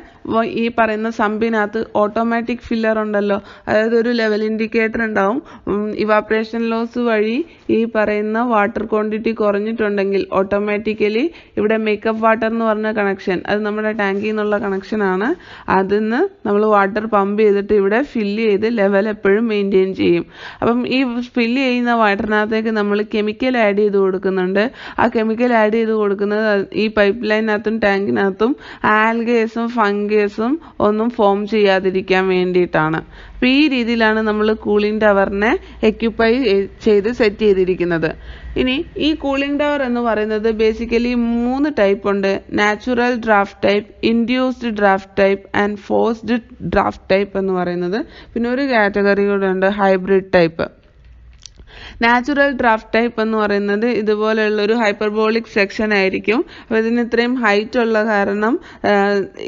ഈ പറയുന്ന സമ്പിനകത്ത് ഓട്ടോമാറ്റിക് ഫില്ലർ ഉണ്ടല്ലോ, അതായത് ഒരു ലെവൽ ഇൻഡിക്കേറ്റർ ഉണ്ടാവും. ഇവാപറേഷൻ ലോസ് വഴി ഈ പറയുന്ന വാട്ടർ ക്വാണ്ടിറ്റി കുറഞ്ഞിട്ടുണ്ടെങ്കിൽ ഓട്ടോമാറ്റിക്കലി ഇവിടെ മേക്കപ്പ് വാട്ടർ എന്ന് പറഞ്ഞ കണക്ഷൻ, അത് നമ്മുടെ ടാങ്കിൽ നിന്നുള്ള കണക്ഷനാണ്. അതിന്ന് നമ്മൾ വാട്ടർ പമ്പ് ചെയ്തിട്ട് ഇവിടെ ഫില്ല് ചെയ്ത് ലെവൽ എപ്പോഴും മെയിൻറ്റെയിൻ ചെയ്യും. അപ്പം ഈ ഫില്ല് ചെയ്യുന്ന വാട്ടറിനകത്തേക്ക് നമ്മൾ കെമിക്കൽ ആഡ് ചെയ്ത് കൊടുക്കുന്നുണ്ട്. ആ കെമിക്കൽ ആഡ് ചെയ്ത് കൊടുക്കുന്നത് ഈ പൈപ്പ് ലൈനകത്തും ടാങ്കിനകത്തും ആൽഗേസും ഫംഗസും ഒന്നും ഫോം ചെയ്യാതിരിക്കാൻ വേണ്ടിയിട്ടാണ്. അപ്പോൾ ഈ രീതിയിലാണ് നമ്മൾ കൂളിംഗ് ടവറിനെ എക്യുപ്പൈ ചെയ്ത് സെറ്റ് ചെയ്തിരിക്കുന്നത്. ഇനി ഈ കൂളിംഗ് ടവർ എന്ന് പറയുന്നത് ബേസിക്കലി 3 ടൈപ്പ് ഉണ്ട്. Natural draft type, induced draft type and forced draft type എന്ന് പറയുന്നത്. പിന്നെ ഒരു കാറ്റഗറി കൂടെ ഉണ്ട്, hybrid type. Natural draft type എന്ന് പറയുന്നത് ഇതുപോലെയുള്ളൊരു ഹൈപ്പർബോളിക് സെക്ഷൻ ആയിരിക്കും. അപ്പോൾ ഇതിന് ഇത്രയും ഹൈറ്റ് ഉള്ള കാരണം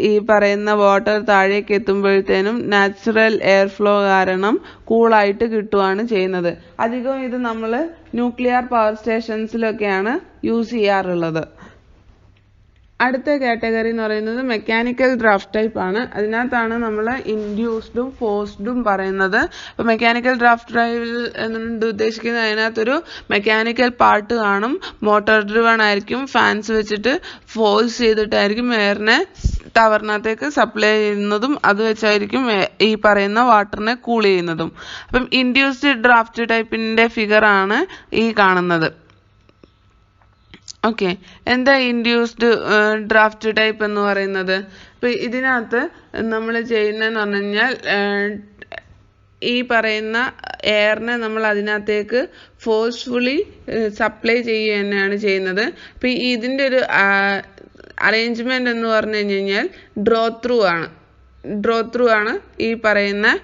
ഈ പറയുന്ന വാട്ടർ താഴേക്ക് എത്തുമ്പോഴത്തേനും നാച്ചുറൽ എയർ ഫ്ലോ കാരണം കൂളായിട്ട് കിട്ടുകയാണ് ചെയ്യുന്നത്. അധികവും ഇത് നമ്മൾ ന്യൂക്ലിയർ പവർ സ്റ്റേഷൻസിലൊക്കെയാണ് യൂസ് ചെയ്യാറുള്ളത്. അടുത്ത കാറ്റഗറി എന്ന് പറയുന്നത് മെക്കാനിക്കൽ ഡ്രാഫ്റ്റ് ടൈപ്പ് ആണ്. അതിനകത്താണ് നമ്മൾ ഇൻഡ്യൂസ്ഡും ഫോഴ്സ്ഡും പറയുന്നത്. അപ്പോൾ മെക്കാനിക്കൽ ഡ്രാഫ്റ്റ് ടൈപ്പിൽ എന്നുകൊണ്ട് ഉദ്ദേശിക്കുന്നത് അതിനകത്തൊരു മെക്കാനിക്കൽ പാർട്ട് കാണും, മോട്ടോർ ഡ്രിവൺ ആയിരിക്കും, ഫാൻസ് വെച്ചിട്ട് ഫോഴ്സ് ചെയ്തിട്ടായിരിക്കും എയറിനെ ടവറിനകത്തേക്ക് സപ്ലൈ ചെയ്യുന്നതും അത് വെച്ചായിരിക്കും ഈ പറയുന്ന വാട്ടറിനെ കൂൾ ചെയ്യുന്നതും. അപ്പം ഇൻഡ്യൂസ്ഡ് ഡ്രാഫ്റ്റ് ടൈപ്പിൻ്റെ ഫിഗറാണ് ഈ കാണുന്നത്. ഓക്കെ, എന്താ ഇൻഡ്യൂസ്ഡ് ഡ്രാഫ്റ്റ് ടൈപ്പ് എന്ന് പറയുന്നത്? അപ്പോൾ ഇതിനകത്ത് നമ്മൾ ചെയ്യുന്നതെന്ന് പറഞ്ഞു കഴിഞ്ഞാൽ ഈ പറയുന്ന എയറിനെ നമ്മൾ അതിനകത്തേക്ക് ഫോഴ്സ്ഫുള്ളി സപ്ലൈ ചെയ്യുക തന്നെയാണ് ചെയ്യുന്നത്. അപ്പോൾ ഇതിൻ്റെ ഒരു അറേഞ്ച്മെൻ്റ് എന്ന് പറഞ്ഞു കഴിഞ്ഞാൽ ഡ്രോ ത്രൂ ആണ് ഈ പറയുന്ന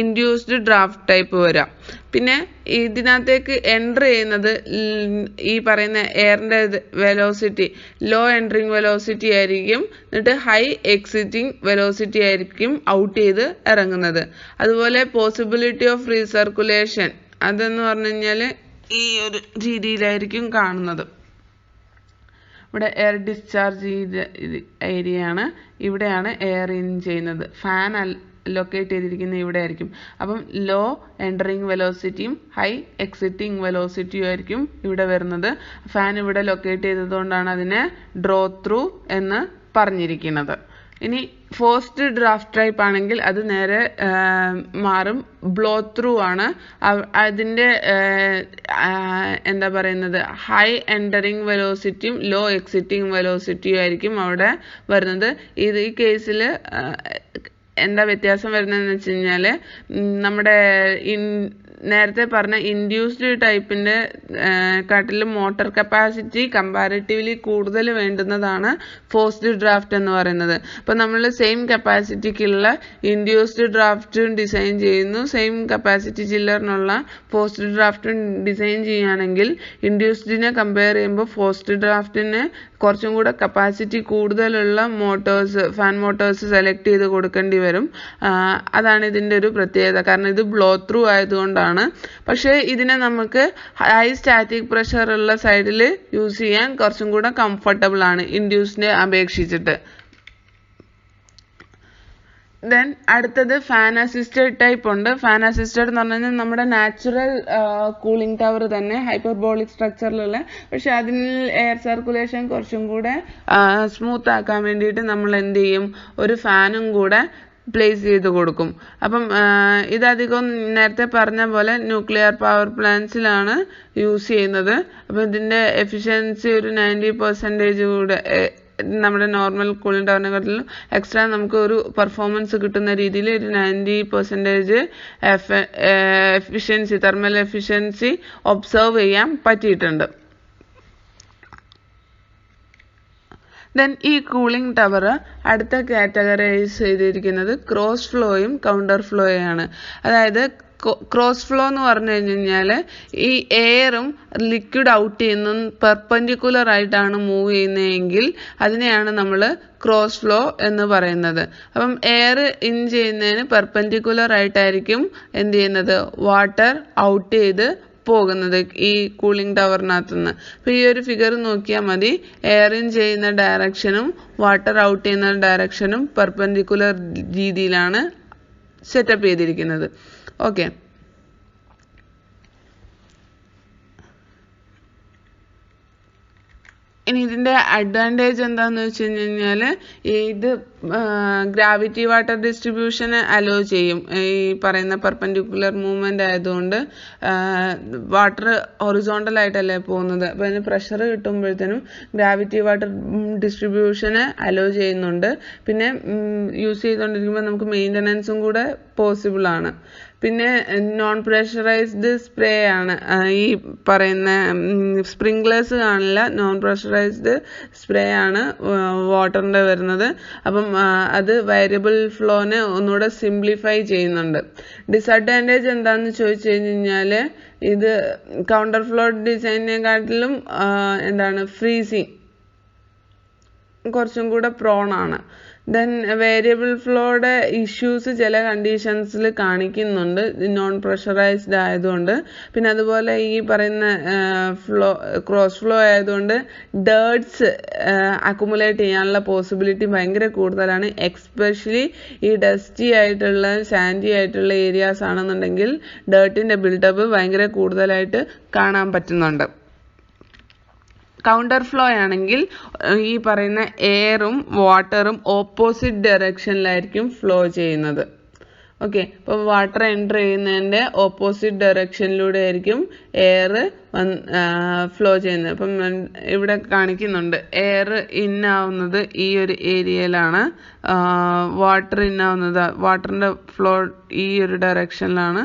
ഇൻഡ്യൂസ്ഡ് ഡ്രാഫ്റ്റ് ടൈപ്പ് വരാം. പിന്നെ ഇതിനകത്തേക്ക് എൻ്റർ ചെയ്യുന്നത് ഈ പറയുന്ന എയറിൻ്റെ വെലോസിറ്റി ലോ എൻട്രിങ് വെലോസിറ്റി ആയിരിക്കും, എന്നിട്ട് ഹൈ എക്സിറ്റിംഗ് വെലോസിറ്റി ആയിരിക്കും ഔട്ട് ചെയ്ത് ഇറങ്ങുന്നത്. അതുപോലെ പോസിബിലിറ്റി ഓഫ് റീസർക്കുലേഷൻ അതെന്ന് പറഞ്ഞു കഴിഞ്ഞാൽ ഈ ഒരു രീതിയിലായിരിക്കും കാണുന്നത്. ഇവിടെ എയർ ഡിസ്ചാർജ് ചെയ്ത ഏരിയയാണ്, ഇവിടെയാണ് എയർ ഇൻ ചെയ്യുന്നത്. ഫാൻ ലൊക്കേറ്റ് ചെയ്തിരിക്കുന്നത് ഇവിടെ ആയിരിക്കും. അപ്പം ലോ എൻറ്ററിങ് വെലോസിറ്റിയും ഹൈ എക്സിറ്റിംഗ് വെലോസിറ്റിയും ആയിരിക്കും ഇവിടെ വരുന്നത്. ഫാൻ ഇവിടെ ലൊക്കേറ്റ് ചെയ്തതുകൊണ്ടാണ് അതിനെ ഡ്രോ ത്രൂ എന്ന് പറഞ്ഞിരിക്കുന്നത്. ഇനി ഫോഴ്സ്ഡ് ഡ്രാഫ്റ്റ് ടൈപ്പ് ആണെങ്കിൽ അത് നേരെ മാറും, ബ്ലോ ത്രൂ ആണ്. അതിൻ്റെ എന്താ പറയുന്നത്, ഹൈ എൻറ്ററിങ് വെലോസിറ്റിയും ലോ എക്സിറ്റിംഗ് വെലോസിറ്റിയും ആയിരിക്കും അവിടെ വരുന്നത്. ഈ കേസിൽ എന്താ വ്യത്യാസം വരുന്നതെന്ന് വെച്ച് കഴിഞ്ഞാൽ നമ്മുടെ നേരത്തെ പറഞ്ഞ ഇൻഡ്യൂസ്ഡ് ടൈപ്പിൻ്റെ കാട്ടിലും മോട്ടോർ കപ്പാസിറ്റി കമ്പാരിറ്റീവ്ലി കൂടുതൽ വേണ്ടുന്നതാണ് ഫോഴ്സ്ഡ് ഡ്രാഫ്റ്റ് എന്ന് പറയുന്നത്. അപ്പോൾ നമ്മൾ സെയിം കപ്പാസിറ്റിക്കുള്ള ഇൻഡ്യൂസ്ഡ് ഡ്രാഫ്റ്റും ഡിസൈൻ ചെയ്യുന്നു, സെയിം കപ്പാസിറ്റി ചില്ലറിനുള്ള ഫോഴ്സ്ഡ് ഡ്രാഫ്റ്റും ഡിസൈൻ ചെയ്യുകയാണെങ്കിൽ ഇൻഡ്യൂസ്ഡിനെ കമ്പയർ ചെയ്യുമ്പോൾ ഫോഴ്സ്ഡ് ഡ്രാഫ്റ്റിന് കുറച്ചും കൂടെ കപ്പാസിറ്റി കൂടുതലുള്ള ഫാൻ മോട്ടോഴ്സ് സെലക്ട് ചെയ്ത് കൊടുക്കേണ്ടി വരും. അതാണ് ഇതിൻ്റെ ഒരു പ്രത്യേകത, കാരണം ഇത് ബ്ലോ ത്രൂ ആയതുകൊണ്ടാണ്. പക്ഷേ ഇതിനെ നമുക്ക് ഹൈ സ്റ്റാറ്റിക് പ്രഷർ ഉള്ള സൈഡിൽ യൂസ് ചെയ്യാൻ കുറച്ചും കൂടെ കംഫർട്ടബിൾ ആണ് ഇൻഡ്യൂസിനെ അപേക്ഷിച്ചിട്ട്. ദെൻ അടുത്തത് ഫാൻ അസിസ്റ്റഡ് ടൈപ്പ് ഉണ്ട്. ഫാൻ അസിസ്റ്റഡ് എന്ന് പറഞ്ഞു കഴിഞ്ഞാൽ നമ്മുടെ നാച്ചുറൽ കൂളിംഗ് ടവർ തന്നെ ഹൈപ്പർബോളിക് സ്ട്രക്ചറിലുള്ള, പക്ഷെ അതിൽ എയർ സർക്കുലേഷൻ കുറച്ചും കൂടെ സ്മൂത്ത് ആക്കാൻ വേണ്ടിയിട്ട് നമ്മൾ എന്ത് ചെയ്യും, ഒരു ഫാനും കൂടെ പ്ലേസ് ചെയ്ത് കൊടുക്കും. അപ്പം ഇതധികം നേരത്തെ പറഞ്ഞ പോലെ ന്യൂക്ലിയർ പവർ പ്ലാന്റ്സിലാണ് യൂസ് ചെയ്യുന്നത്. അപ്പം ഇതിൻ്റെ എഫിഷ്യൻസി ഒരു 90% കൂടെ നമ്മുടെ നോർമൽ കൂളിംഗ് ടവറിനെക്കാട്ടിലും എക്സ്ട്രാ നമുക്ക് ഒരു പെർഫോമൻസ് കിട്ടുന്ന രീതിയിൽ ഒരു 90% എഫിഷ്യൻസി, തെർമൽ എഫിഷ്യൻസി ഒബ്സർവ് ചെയ്യാൻ പറ്റിയിട്ടുണ്ട്. ദെൻ ഈ കൂളിംഗ് ടവർ അടുത്ത കാറ്റഗറൈസ് ചെയ്തിരിക്കുന്നത് ക്രോസ് ഫ്ലോയും കൗണ്ടർ ഫ്ലോയാണ്. അതായത് ക്രോസ് ഫ്ലോ എന്ന് പറഞ്ഞു കഴിഞ്ഞാൽ ഈ എയറും ലിക്വിഡ് ഔട്ട് ചെയ്യുന്ന പെർപെൻഡിക്കുലർ ആയിട്ടാണ് മൂവ് ചെയ്യുന്നതെങ്കിൽ അതിനെയാണ് നമ്മൾ ക്രോസ് ഫ്ലോ എന്ന് പറയുന്നത്. അപ്പം എയർ ഇൻ ചെയ്യുന്നതിന് പെർപെൻഡിക്കുലർ ആയിട്ടായിരിക്കും എന്ത് ചെയ്യുന്നത്, വാട്ടർ ഔട്ട് ചെയ്ത് പോകുന്നത് ഈ കൂളിംഗ് ടവറിനകത്ത് നിന്ന്. അപ്പോൾ ഈ ഒരു ഫിഗർ നോക്കിയാൽ മതി, എയർ ഇൻ ചെയ്യുന്ന ഡയറക്ഷനും വാട്ടർ ഔട്ട് ചെയ്യുന്ന ഡയറക്ഷനും പെർപെൻഡിക്കുലർ രീതിയിലാണ് സെറ്റപ്പ് ചെയ്തിരിക്കുന്നത്. ഓക്കെ, ഇനി ഇതിൻ്റെ അഡ്വാൻറ്റേജ് എന്താണെന്ന് വെച്ച് കഴിഞ്ഞാൽ ഇത് ഗ്രാവിറ്റി വാട്ടർ ഡിസ്ട്രിബ്യൂഷന് അലോ ചെയ്യും. ഈ പറയുന്ന പെർപെൻഡിക്കുലർ മൂവ്മെൻ്റ് ആയതുകൊണ്ട് വാട്ടർ ഹൊറിസോണ്ടൽ ആയിട്ടല്ലേ പോകുന്നത്, അപ്പോൾ അതിന് പ്രഷർ കിട്ടുമ്പോഴത്തേനും ഗ്രാവിറ്റി വാട്ടർ ഡിസ്ട്രിബ്യൂഷന് അലോ ചെയ്യുന്നുണ്ട്. പിന്നെ യൂസ് ചെയ്തുകൊണ്ടിരിക്കുമ്പോൾ നമുക്ക് മെയിൻ്റനൻസും കൂടെ പോസിബിൾ ആണ്. പിന്നെ നോൺ പ്രഷറൈസ്ഡ് സ്പ്രേ ആണ് ഈ പറയുന്ന സ്പ്രിംഗ്ലേഴ്സ് കാണില്ല, നോൺ പ്രഷറൈസ്ഡ് സ്പ്രേ ആണ് വാട്ടറിൻ്റെ വരുന്നത്. അപ്പം അത് വേരിയബിൾ ഫ്ലോനെ ഒന്നുകൂടെ സിംപ്ലിഫൈ ചെയ്യുന്നുണ്ട്. ഡിസഡ്വാൻറ്റേജ് എന്താണെന്ന് ചോദിച്ചു കഴിഞ്ഞാൽ ഇത് കൗണ്ടർ ഫ്ലോ ഡിസൈനിനെക്കാട്ടിലും ഫ്രീസിങ് കുറച്ചും കൂടെ പ്രോണാണ്. ദെൻ വേരിയബിൾ ഫ്ലോയുടെ ഇഷ്യൂസ് ചില കണ്ടീഷൻസിൽ കാണിക്കുന്നുണ്ട് നോൺ പ്രഷറൈസ്ഡ് ആയതുകൊണ്ട്. പിന്നെ അതുപോലെ ഈ പറയുന്ന ക്രോസ് ഫ്ലോ ആയതുകൊണ്ട് ഡേർട്സ് അക്കുമുലേറ്റ് ചെയ്യാനുള്ള പോസിബിലിറ്റി ഭയങ്കര കൂടുതലാണ്. എക്സ്പെഷ്യലി ഈ ഡസ്റ്റി ആയിട്ടുള്ള സാൻഡി ആയിട്ടുള്ള ഏരിയാസ് ആണെന്നുണ്ടെങ്കിൽ ഡേർട്ടിൻ്റെ ബിൽഡപ്പ് ഭയങ്കര കൂടുതലായിട്ട് കാണാൻ പറ്റുന്നുണ്ട്. കൗണ്ടർ ഫ്ലോ ആണെങ്കിൽ ഈ പറയുന്ന എയറും വാട്ടറും ഓപ്പോസിറ്റ് ഡയറക്ഷനിലായിരിക്കും ഫ്ലോ ചെയ്യുന്നത്. ഓക്കെ, അപ്പോൾ വാട്ടർ എൻ്റർ ചെയ്യുന്നതിൻ്റെ ഓപ്പോസിറ്റ് ഡയറക്ഷനിലൂടെ ആയിരിക്കും എയർ ഫ്ലോ ചെയ്യുന്നത്. അപ്പം ഇവിടെ കാണിക്കുന്നുണ്ട് എയർ ഇൻ ആവുന്നത് ഈ ഒരു ഏരിയയിലാണ്, വാട്ടർ ഇൻ ആവുന്നത് വാട്ടറിൻ്റെ ഫ്ലോ ഈ ഒരു ഡയറക്ഷനിലാണ്,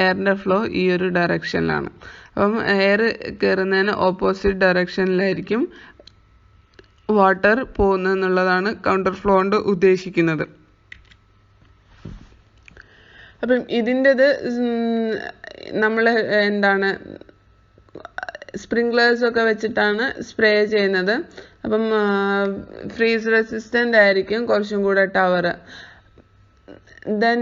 എയറിൻ്റെ ഫ്ലോ ഈ ഒരു ഡയറക്ഷനിലാണ്. അപ്പം എയർ കയറുന്നതിന് ഓപ്പോസിറ്റ് ഡയറക്ഷനിലായിരിക്കും വാട്ടർ പോകുന്നതെന്നുള്ളതാണ് കൗണ്ടർ ഫ്ലോ കൊണ്ട് ഉദ്ദേശിക്കുന്നത്. അപ്പം ഇതിൻ്റെത് നമ്മൾ സ്പ്രിംഗ്ലേഴ്സൊക്കെ വെച്ചിട്ടാണ് സ്പ്രേ ചെയ്യുന്നത്. അപ്പം ഫ്രീസ് റെസിസ്റ്റൻ്റ് ആയിരിക്കും കുറച്ചും കൂടെ ടവർ. ദെൻ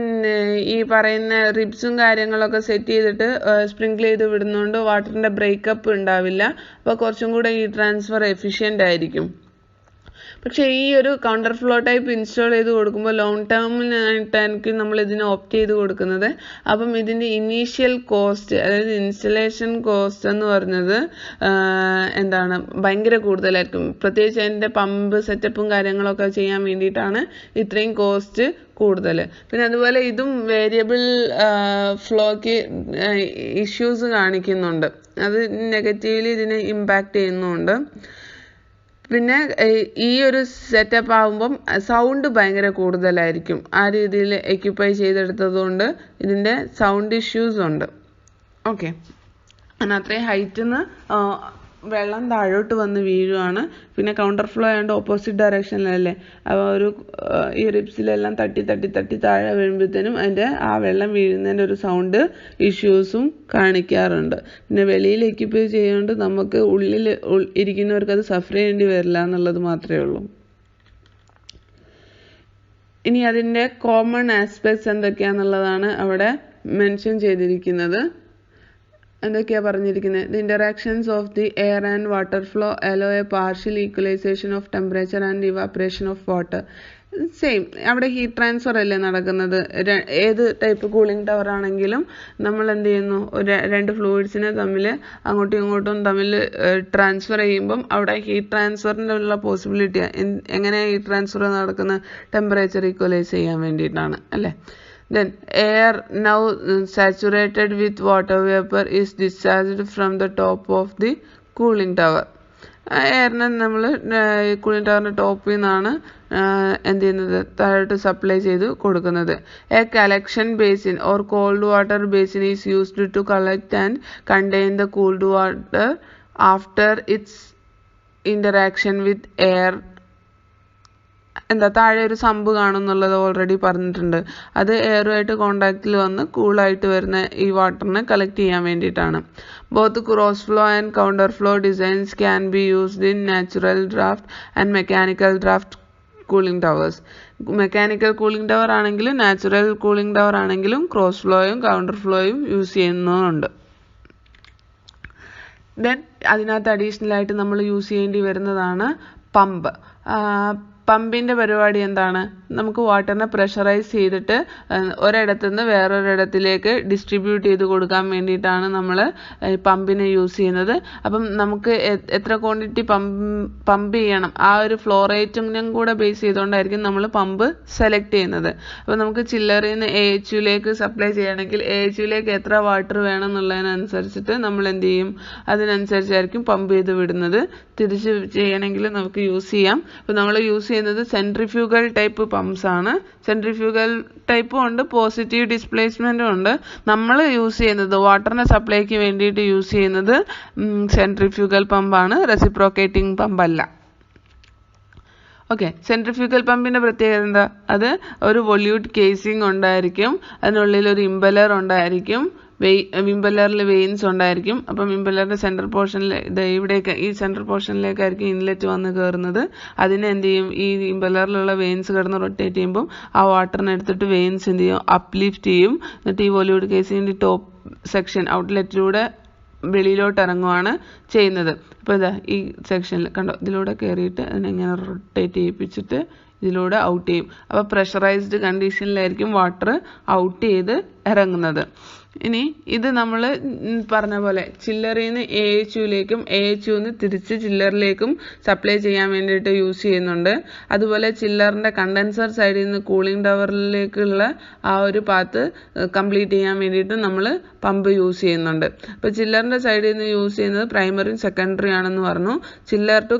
ഈ പറയുന്ന റിബ്സും കാര്യങ്ങളൊക്കെ സെറ്റ് ചെയ്തിട്ട് സ്പ്രിങ്കിൾ ചെയ്ത് വിടുന്നതുകൊണ്ട് വാട്ടറിൻ്റെ ബ്രേക്കപ്പ് ഉണ്ടാവില്ല. അപ്പോൾ കുറച്ചും കൂടെ ഈ ട്രാൻസ്ഫർ എഫിഷ്യൻ്റ് ആയിരിക്കും. പക്ഷേ ഈ ഒരു കൗണ്ടർ ഫ്ലോ ടൈപ്പ് ഇൻസ്റ്റാൾ ചെയ്ത് കൊടുക്കുമ്പോൾ ലോങ് ടേമിനായിട്ടായിരിക്കും നമ്മൾ ഇതിനെ ഓപ്റ്റ് ചെയ്ത് കൊടുക്കുന്നത്. അപ്പം ഇതിൻ്റെ ഇനീഷ്യൽ കോസ്റ്റ്, അതായത് ഇൻസ്റ്റലേഷൻ കോസ്റ്റ് എന്ന് പറഞ്ഞത് ഭയങ്കര കൂടുതലായിരിക്കും. പ്രത്യേകിച്ച് അതിൻ്റെ പമ്പ് സെറ്റപ്പും കാര്യങ്ങളൊക്കെ ചെയ്യാൻ വേണ്ടിയിട്ടാണ് ഇത്രയും കോസ്റ്റ് കൂടുതൽ. പിന്നെ അതുപോലെ ഇതും വേരിയബിൾ ഫ്ലോയ്ക്ക് ഇഷ്യൂസ് കാണിക്കുന്നുണ്ട്, അത് നെഗറ്റീവ്ലി ഇതിനെ ഇമ്പാക്റ്റ് ചെയ്യുന്നുണ്ട്. പിന്നെ ഈ ഒരു സെറ്റപ്പ് ആകുമ്പം സൗണ്ട് ഭയങ്കര കൂടുതലായിരിക്കും. ആ രീതിയിൽ എക്യുപ്പൈ ചെയ്തെടുത്തത് കൊണ്ട് ഇതിൻ്റെ സൗണ്ട് ഇഷ്യൂസ് ഉണ്ട്. ഓക്കെ, അങ്ങനെ അത്രയും ഹൈറ്റിൽ നിന്ന് വെള്ളം താഴോട്ട് വന്ന് വീഴുവാണ്. പിന്നെ കൗണ്ടർ ഫ്ലോ ആയതുകൊണ്ട് ഓപ്പോസിറ്റ് ഡയറക്ഷനിലല്ലേ, അപ്പോൾ ഈ റിബ്സിലെല്ലാം തട്ടി തട്ടി തട്ടി താഴെ വീഴുമ്പോഴത്തേനും അതിൻ്റെ ആ വെള്ളം വീഴുന്നതിൻ്റെ ഒരു സൗണ്ട് ഇഷ്യൂസും കാണിക്കാറുണ്ട്. പിന്നെ വെളിയിൽ എക്യുപ്പൈ ചെയ്യുന്നതുകൊണ്ട് നമുക്ക് ഉള്ളിൽ ഇരിക്കുന്നവർക്ക് അത് സഫർ ചെയ്യേണ്ടി വരില്ല എന്നുള്ളത് മാത്രമേ ഉള്ളൂ. ഇനി അതിൻ്റെ കോമൺ ആസ്പെക്ട്സ് എന്തൊക്കെയാണെന്നുള്ളതാണ് അവിടെ മെൻഷൻ ചെയ്തിരിക്കുന്നത്. എന്തൊക്കെയാണ് പറഞ്ഞിരിക്കുന്നത്? The interactions of the air and water flow hello A partial equalisation of temperature and evaporation of water. Same, അവിടെ ഹീറ്റ് ട്രാൻസ്ഫർ അല്ലേ നടക്കുന്നത്. ഏത് ടൈപ്പ് കൂളിംഗ് ടവർ ആണെങ്കിലും നമ്മൾ എന്ത് ചെയ്യുന്നു, രണ്ട് ഫ്ലൂയിഡ്സിനെ അങ്ങോട്ടും ഇങ്ങോട്ടും തമ്മിൽ ട്രാൻസ്ഫർ ചെയ്യുമ്പം അവിടെ ഹീറ്റ് ട്രാൻസ്ഫറിൻ്റെ ഉള്ള പോസിബിലിറ്റി എങ്ങനെ ഹീറ്റ് ട്രാൻസ്ഫർ നടക്കുന്ന ടെമ്പറേച്ചർ ഈക്വലൈസ് ചെയ്യാൻ വേണ്ടിയിട്ടാണ് അല്ലേ. Then air now saturated with water vapor is discharged from the top of the cooling tower. എയറിനെ നമ്മൾ കൂളിംഗ് ടവറിൻ്റെ ടോപ്പിൽ നിന്നാണ് എന്ത് ചെയ്യുന്നത്, താഴോട്ട് സപ്ലൈ ചെയ്ത് കൊടുക്കുന്നത്. A collection basin or cold water basin is used to collect and contain the cooled water after its interaction with air താഴെ ഒരു സമ്പ് കാണുന്നുള്ളത് ഓൾറെഡി പറഞ്ഞിട്ടുണ്ട്. അത് എയറുമായിട്ട് കോണ്ടാക്റ്റിൽ വന്ന് കൂളായിട്ട് വരുന്ന ഈ വാട്ടറിനെ കളക്ട് ചെയ്യാൻ വേണ്ടിയിട്ടാണ്. Both cross flow and counter flow designs can be used in natural draft and mechanical draft cooling towers. Mechanical cooling tower ആണെങ്കിലും നാച്ചുറൽ കൂളിംഗ് ടവർ ആണെങ്കിലും ക്രോസ് ഫ്ലോയും കൗണ്ടർ ഫ്ലോയും യൂസ് ചെയ്യുന്നുണ്ട്. ദെൻ അതിനകത്ത് അഡീഷണൽ ആയിട്ട് നമ്മൾ യൂസ് ചെയ്യേണ്ടി വരുന്നതാണ് പമ്പ്. പമ്പിൻ്റെ പരിപാടി എന്താണ്? നമുക്ക് വാട്ടറിനെ പ്രഷറൈസ് ചെയ്തിട്ട് ഒരിടത്തുനിന്ന് വേറൊരിടത്തിലേക്ക് ഡിസ്ട്രിബ്യൂട്ട് ചെയ്ത് കൊടുക്കാൻ വേണ്ടിയിട്ടാണ് നമ്മൾ പമ്പിനെ യൂസ് ചെയ്യുന്നത്. അപ്പം നമുക്ക് എത്ര ക്വാണ്ടിറ്റി പമ്പ് ചെയ്യണം ആ ഒരു ഫ്ലോ റേറ്റിനും കൂടെ ബേസ് ചെയ്തുകൊണ്ടായിരിക്കും നമ്മൾ പമ്പ് സെലക്ട് ചെയ്യുന്നത്. അപ്പോൾ നമുക്ക് ചില്ലറിൽ നിന്ന് AHUലേക്ക് സപ്ലൈ ചെയ്യണമെങ്കിൽ AHUലേക്ക് എത്ര വാട്ടർ വേണം എന്നുള്ളതിനനുസരിച്ചിട്ട് നമ്മൾ എന്ത് ചെയ്യും? അതിനനുസരിച്ചായിരിക്കും പമ്പ് ചെയ്ത് വിടുന്നത്. തിരിച്ച് ചെയ്യണമെങ്കിൽ നമുക്ക് യൂസ് ചെയ്യാം. അപ്പോൾ നമ്മൾ യൂസ് ചെയ്യുന്നത് സെൻട്രിഫ്യൂഗൽ ടൈപ്പ് പമ്പ്സ് ആണ്. സെൻട്രിഫ്യൂഗൽ ടൈപ്പും ഉണ്ട്, പോസിറ്റീവ് ഡിസ്പ്ലേസ്മെൻറ്റും ഉണ്ട്. നമ്മൾ യൂസ് ചെയ്യുന്നത് വാട്ടറിനെ സപ്ലൈക്ക് വേണ്ടിയിട്ട് യൂസ് ചെയ്യുന്നത് സെൻട്രിഫ്യൂഗൽ പമ്പാണ്, റെസിപ്രോക്കേറ്റിംഗ് പമ്പല്ല. ഓക്കെ, സെൻട്രിഫ്യൂഗൽ പമ്പിൻ്റെ പ്രത്യേകത എന്താ? അത് ഒരു വൊല്യൂട്ട് കേസിംഗ് ഉണ്ടായിരിക്കും, അതിനുള്ളിൽ ഒരു ഇമ്പലർ ഉണ്ടായിരിക്കും, ഇമ്പലറിൽ വെയിൻസ് ഉണ്ടായിരിക്കും. അപ്പം ഇമ്പലറിൻ്റെ സെൻട്രൽ പോർഷനിൽ ഇവിടേക്ക് ഈ സെൻട്രൽ പോർഷനിലേക്കായിരിക്കും ഇൻലെറ്റ് വന്ന് കയറുന്നത്. അതിനെ എന്ത് ചെയ്യും? ഈ ഇമ്പലറിലുള്ള വെയിൻസ് കിടന്ന് റൊട്ടേറ്റ് ചെയ്യുമ്പം ആ വാട്ടറിനെ എടുത്തിട്ട് വെയിൻസ് എന്ത് ചെയ്യും? അപ്ലിഫ്റ്റ് ചെയ്യും. എന്നിട്ട് ഈ വൊല്യൂട്ട് കേസിൻ്റെ ടോപ്പ് സെക്ഷൻ ഔട്ട്ലെറ്റിലൂടെ വെളിയിലോട്ട് ഇറങ്ങുവാണ് ചെയ്യുന്നത്. അപ്പോൾ ഇതാ ഈ സെക്ഷനിൽ കണ്ടോ, ഇതിലൂടെ കയറിയിട്ട് അതിനെങ്ങനെ റൊട്ടേറ്റ് ചെയ്യിപ്പിച്ചിട്ട് ഇതിലൂടെ ഔട്ട് ചെയ്യും. അപ്പോൾ പ്രഷറൈസ്ഡ് കണ്ടീഷനിലായിരിക്കും വാട്ടർ ഔട്ട് ചെയ്ത് ഇറങ്ങുന്നത്. ഇനി ഇത് നമ്മൾ പറഞ്ഞ പോലെ ചില്ലറിൽ നിന്ന് AHUലേക്കും AHUന്ന് തിരിച്ച് ചില്ലറിലേക്കും സപ്ലൈ ചെയ്യാൻ വേണ്ടിയിട്ട് യൂസ് ചെയ്യുന്നുണ്ട്. അതുപോലെ ചില്ലറിൻ്റെ കണ്ടൻസർ സൈഡിൽ നിന്ന് കൂളിംഗ് ടവറിലേക്കുള്ള ആ ഒരു പാത്ത് കംപ്ലീറ്റ് ചെയ്യാൻ വേണ്ടിയിട്ട് നമ്മൾ പമ്പ് യൂസ് ചെയ്യുന്നുണ്ട്. അപ്പോൾ ചില്ലറിൻ്റെ സൈഡിൽ നിന്ന് യൂസ് ചെയ്യുന്നത് പ്രൈമറിയും സെക്കൻഡറി ആണെന്ന് പറഞ്ഞു. ചില്ലർ ടു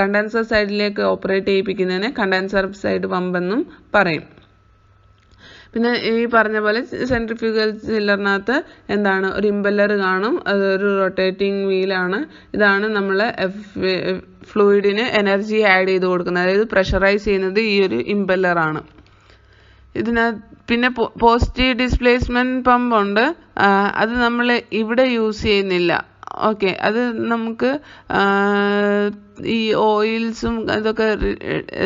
കണ്ടൻസർ സൈഡിലേക്ക് ഓപ്പറേറ്റ് ചെയ്യിപ്പിക്കുന്നതിനെ കണ്ടൻസർ സൈഡ് പമ്പെന്നും പറയും. പിന്നെ ഈ പറഞ്ഞ പോലെ സെൻട്രിഫ്യൂഗൽ ചില്ലറിനകത്ത് എന്താണ്? ഒരു ഇമ്പല്ലർ കാണും, അതൊരു റൊട്ടേറ്റിംഗ് വീലാണ്. ഇതാണ് നമ്മൾ ഫ്ലൂയിഡിന് എനർജി ആഡ് ചെയ്ത് കൊടുക്കുന്നത്, അതായത് പ്രഷറൈസ് ചെയ്യുന്നത് ഈ ഒരു ഇമ്പല്ലറാണ്. പിന്നെ പോസിറ്റീവ് ഡിസ്പ്ലേസ്മെൻറ്റ് പമ്പ് ഉണ്ട്. അത് നമ്മൾ ഇവിടെ യൂസ് ചെയ്യുന്നില്ല. ഓക്കെ, അത് നമുക്ക് ഈ ഓയിൽസും അതൊക്കെ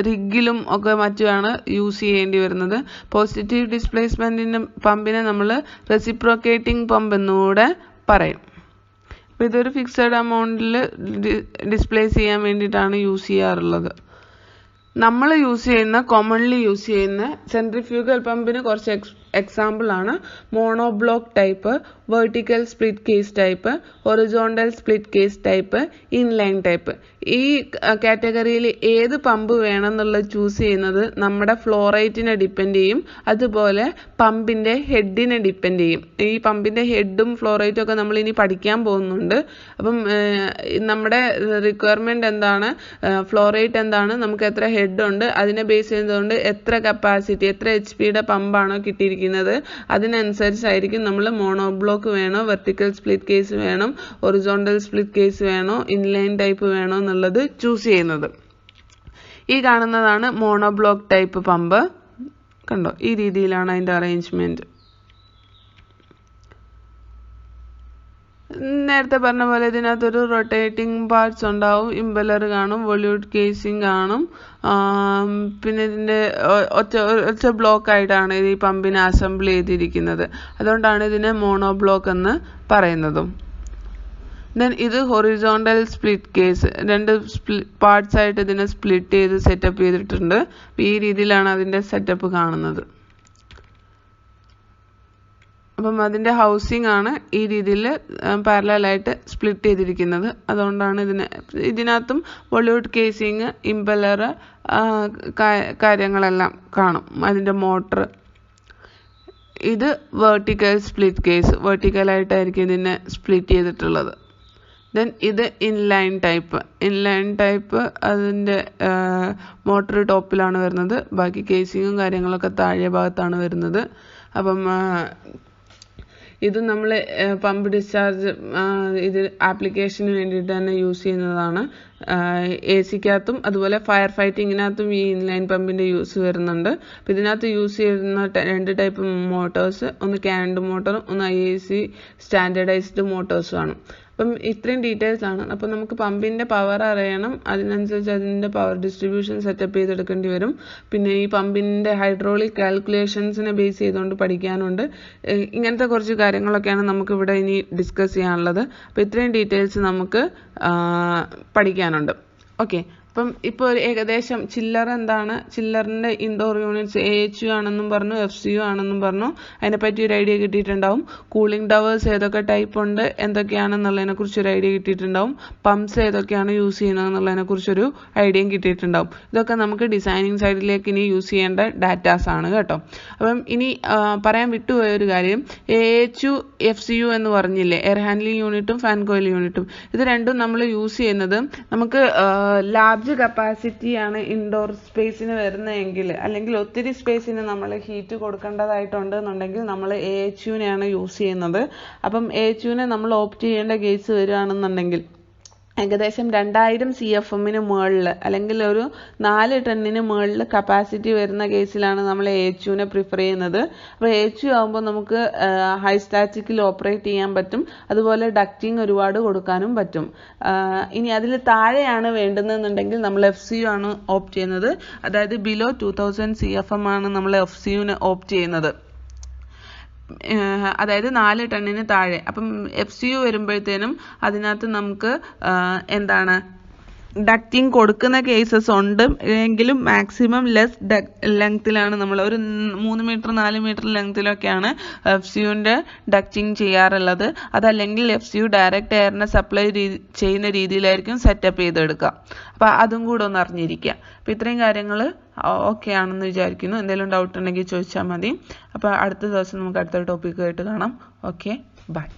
റിഗിലും ഒക്കെ മറ്റുമാണ് യൂസ് ചെയ്യേണ്ടി വരുന്നത്. പോസിറ്റീവ് ഡിസ്പ്ലേസ്മെൻറ്റിൻ്റെ പമ്പിനെ നമ്മൾ റെസിപ്രോക്കേറ്റിംഗ് പമ്പ് എന്നുകൂടെ പറയും. അപ്പോൾ ഇതൊരു ഫിക്സഡ് എമൗണ്ടിൽ ഡിസ്പ്ലേസ് ചെയ്യാൻ വേണ്ടിയിട്ടാണ് യൂസ് ചെയ്യാറുള്ളത്. നമ്മൾ കോമൺലി യൂസ് ചെയ്യുന്ന സെൻട്രിഫ്യൂഗൽ പമ്പിന് കുറച്ച് എക്സാമ്പിളാണ് monoblock type, vertical split case type, horizontal split case type, inline type. ഈ കാറ്റഗറിയിൽ ഏത് പമ്പ് വേണമെന്നുള്ളത് ചൂസ് ചെയ്യുന്നത് നമ്മുടെ ഫ്ലോ റേറ്റിനെ ഡിപ്പെൻഡ് ചെയ്യും, അതുപോലെ പമ്പിൻ്റെ ഹെഡിനെ ഡിപ്പെൻഡ് ചെയ്യും. ഈ പമ്പിൻ്റെ ഹെഡും ഫ്ലോ റേറ്റും ഒക്കെ നമ്മൾ ഇനി പഠിക്കാൻ പോകുന്നുണ്ട്. അപ്പം നമ്മുടെ റിക്വയർമെൻറ്റ് എന്താണ്, ഫ്ലോ റേറ്റ് എന്താണ്, നമുക്ക് എത്ര ഹെഡ് ഉണ്ട്, അതിനെ ബേസ് ചെയ്തുകൊണ്ട് എത്ര കപ്പാസിറ്റി, എത്ര HP പമ്പാണോ കിട്ടിയിരിക്കുന്നത് അതിനനുസരിച്ചായിരിക്കും നമ്മൾ മോണോബ്ലോക്ക് വേണോ, വെർട്ടിക്കൽ സ്പ്ലിറ്റ് കേസ് വേണം, ഹൊറിസോണ്ടൽ സ്പ്ലിറ്റ് കേസ് വേണോ, ഇൻലൈൻ ടൈപ്പ് വേണോ എന്നുള്ളത് ചൂസ് ചെയ്യുന്നത്. ഈ കാണുന്നതാണ് മോണോബ്ലോക്ക് ടൈപ്പ് പമ്പ്. കണ്ടോ, ഈ രീതിയിലാണ് അതിൻ്റെ അറേഞ്ച്മെൻറ്റ്. നേരത്തെ പറഞ്ഞ പോലെ ഇതിനകത്തൊരു റൊട്ടേറ്റിംഗ് പാർട്സ് ഉണ്ടാവും, ഇമ്പലർ കാണും, വൊല്യൂട്ട് കേസിംഗ് കാണും. പിന്നെ ഇതിൻ്റെ ഒറ്റ ബ്ലോക്കായിട്ടാണ് ഈ പമ്പിനെ അസംബിൾ ചെയ്തിരിക്കുന്നത്. അതുകൊണ്ടാണ് ഇതിനെ മോണോബ്ലോക്ക് എന്ന് പറയുന്നതും. ദെൻ ഇത് ഹൊറിസോണ്ടൽ സ്പ്ലിറ്റ് കേസ്, രണ്ട് പാർട്സ് ആയിട്ട് ഇതിനെ സ്പ്ലിറ്റ് ചെയ്ത് സെറ്റപ്പ് ചെയ്തിട്ടുണ്ട്. ഈ രീതിയിലാണ് അതിൻ്റെ സെറ്റപ്പ് കാണുന്നത്. അപ്പം അതിൻ്റെ ഹൗസിംഗ് ആണ് ഈ രീതിയിൽ പാരലായിട്ട് സ്പ്ലിറ്റ് ചെയ്തിരിക്കുന്നത്. അതുകൊണ്ടാണ് ഇതിനകത്തും വൊല്യൂട്ട് കേസിങ്, ഇമ്പലർ, കാര്യങ്ങളെല്ലാം കാണും, അതിൻ്റെ മോട്ടർ. ഇത് വെർട്ടിക്കൽ സ്പ്ലിറ്റ് കേസ്, വെർട്ടിക്കലായിട്ടായിരിക്കും ഇതിനെ സ്പ്ലിറ്റ് ചെയ്തിട്ടുള്ളത്. ദെൻ ഇത് ഇൻലൈൻ ടൈപ്പ് അതിൻ്റെ മോട്ടർ ടോപ്പിലാണ് വരുന്നത്, ബാക്കി കേസിങ്ങും കാര്യങ്ങളൊക്കെ താഴെ ഭാഗത്താണ് വരുന്നത്. അപ്പം ഇത് നമ്മൾ പമ്പ് ഡിസ്ചാർജ് ഇത് ആപ്ലിക്കേഷന് വേണ്ടിയിട്ട് തന്നെ യൂസ് ചെയ്യുന്നതാണ്. AC-ക്കകത്തും അതുപോലെ ഫയർ ഫൈറ്റിങ്ങിനകത്തും ഈ ഇൻലൈൻ പമ്പിൻ്റെ യൂസ് വരുന്നുണ്ട്. അപ്പോൾ ഇതിനകത്ത് യൂസ് ചെയ്യുന്ന 2 ടൈപ്പ് മോട്ടോഴ്സ്, ഒന്ന് ക്യാൻഡ് മോട്ടറും ഒന്ന് IAC സ്റ്റാൻഡേർഡൈസ്ഡ് മോട്ടോഴ്സും ആണ്. അപ്പം ഇത്രയും ഡീറ്റെയിൽസ് ആണ്. അപ്പം നമുക്ക് പമ്പിൻ്റെ പവർ അറിയണം, അതിനനുസരിച്ച് അതിൻ്റെ പവർ ഡിസ്ട്രിബ്യൂഷൻ സെറ്റപ്പ് ചെയ്തെടുക്കേണ്ടി വരും. പിന്നെ ഈ പമ്പിൻ്റെ ഹൈഡ്രോളിക് കാൽക്കുലേഷൻസിനെ ബേസ് ചെയ്തുകൊണ്ട് പഠിക്കാനുണ്ട്. ഇങ്ങനത്തെ കുറച്ച് കാര്യങ്ങളൊക്കെയാണ് നമുക്കിവിടെ ഇനി ഡിസ്കസ് ചെയ്യാനുള്ളത്. അപ്പോൾ ഇത്രയും ഡീറ്റെയിൽസ് നമുക്ക് പഠിക്കാനുണ്ട്. ഓക്കെ, അപ്പം ഇപ്പോൾ ഒരു ഏകദേശം ചില്ലർ എന്താണ്, ചില്ലറിൻ്റെ ഇൻഡോർ യൂണിറ്റ്സ് AHU ആണെന്നും പറഞ്ഞു, FCU ആണെന്നും പറഞ്ഞു, അതിനെപ്പറ്റി ഒരു ഐഡിയ കിട്ടിയിട്ടുണ്ടാവും. കൂളിംഗ് ടവേഴ്സ് ഏതൊക്കെ ടൈപ്പ് ഉണ്ട്, എന്തൊക്കെയാണെന്നുള്ളതിനെക്കുറിച്ച് ഒരു ഐഡിയ കിട്ടിയിട്ടുണ്ടാവും. പമ്പ്സ് ഏതൊക്കെയാണ് യൂസ് ചെയ്യുന്നത് എന്നുള്ളതിനെക്കുറിച്ചൊരു ഐഡിയയും കിട്ടിയിട്ടുണ്ടാവും. ഇതൊക്കെ നമുക്ക് ഡിസൈനിങ് സൈഡിലേക്ക് ഇനി യൂസ് ചെയ്യേണ്ട ഡാറ്റാസ് ആണ് കേട്ടോ. അപ്പം ഇനി പറയാൻ വിട്ടുപോയൊരു കാര്യം, AHU FCU എന്ന് പറഞ്ഞില്ലേ, എയർ ഹാൻഡ്ലിംഗ് യൂണിറ്റും ഫാൻ കോയിൽ യൂണിറ്റും, ഇത് രണ്ടും നമ്മൾ യൂസ് ചെയ്യുന്നത് നമുക്ക് ലാർജ് കപ്പാസിറ്റിയാണ് ഇൻഡോർ സ്പേസിന് വരുന്നതെങ്കിൽ, അല്ലെങ്കിൽ ഒത്തിരി സ്പേസിന് നമ്മൾ ഹീറ്റ് കൊടുക്കേണ്ടതായിട്ടുണ്ട് എന്നുണ്ടെങ്കിൽ നമ്മൾ AHUവിനെയാണ് യൂസ് ചെയ്യുന്നത്. അപ്പം AHUവിനെ നമ്മൾ ഓപ്റ്റ് ചെയ്യേണ്ട കേസ് വരികയാണെന്നുണ്ടെങ്കിൽ ഏകദേശം 2000 CFM-ന് മുകളിൽ അല്ലെങ്കിൽ ഒരു 4 ടണ്ണിന് മുകളിൽ കപ്പാസിറ്റി വരുന്ന കേസിലാണ് നമ്മൾ AHUവിനെ പ്രിഫർ ചെയ്യുന്നത്. അപ്പോൾ AHU ആകുമ്പോൾ നമുക്ക് ഹൈ സ്റ്റാറ്റിക്കിൽ ഓപ്പറേറ്റ് ചെയ്യാൻ പറ്റും, അതുപോലെ ഡക്റ്റിംഗ് ഒരുപാട് കൊടുക്കാനും പറ്റും. ഇനി അതിൽ താഴെയാണ് വേണ്ടുന്നതെന്നുണ്ടെങ്കിൽ നമ്മൾ FCU ആണ് ഓപ്റ്റ് ചെയ്യുന്നത്. അതായത് ബിലോ 2000 CFM ആണ് നമ്മൾ FCUവിനെ ഓപ്റ്റ് ചെയ്യുന്നത്, അതായത് 4 ടണ്ണിന് താഴെ. അപ്പം FCU വരുമ്പോഴത്തേനും അതിനകത്ത് നമുക്ക് എന്താണ് ഡക്റ്റിംഗ് കൊടുക്കുന്ന കേസസ് ഉണ്ട് എങ്കിലും മാക്സിമം ലെസ് ലെങ്ത്തിലാണ് നമ്മൾ ഒരു 3 മീറ്റർ 4 മീറ്റർ ലെങ്ത്തിലൊക്കെയാണ് FCUവിൻ്റെ ഡക്റ്റിംഗ് ചെയ്യാറുള്ളത്. അതല്ലെങ്കിൽ FCU ഡയറക്റ്റ് എയറിനെ സപ്ലൈ ചെയ്യുന്ന രീതിയിലായിരിക്കും സെറ്റപ്പ് ചെയ്തെടുക്കുക. അപ്പോൾ അതും കൂടെ ഒന്ന് അറിഞ്ഞിരിക്കുക. അപ്പോൾ ഇത്രയും കാര്യങ്ങൾ ഓക്കെ ആണെന്ന് വിചാരിക്കുന്നു. എന്തെങ്കിലും ഡൗട്ട് ഉണ്ടെങ്കിൽ ചോദിച്ചാൽ മതി. അപ്പോൾ അടുത്ത ദിവസം നമുക്ക് അടുത്ത ടോപ്പിക്കായിട്ട് കാണാം. Okay, by.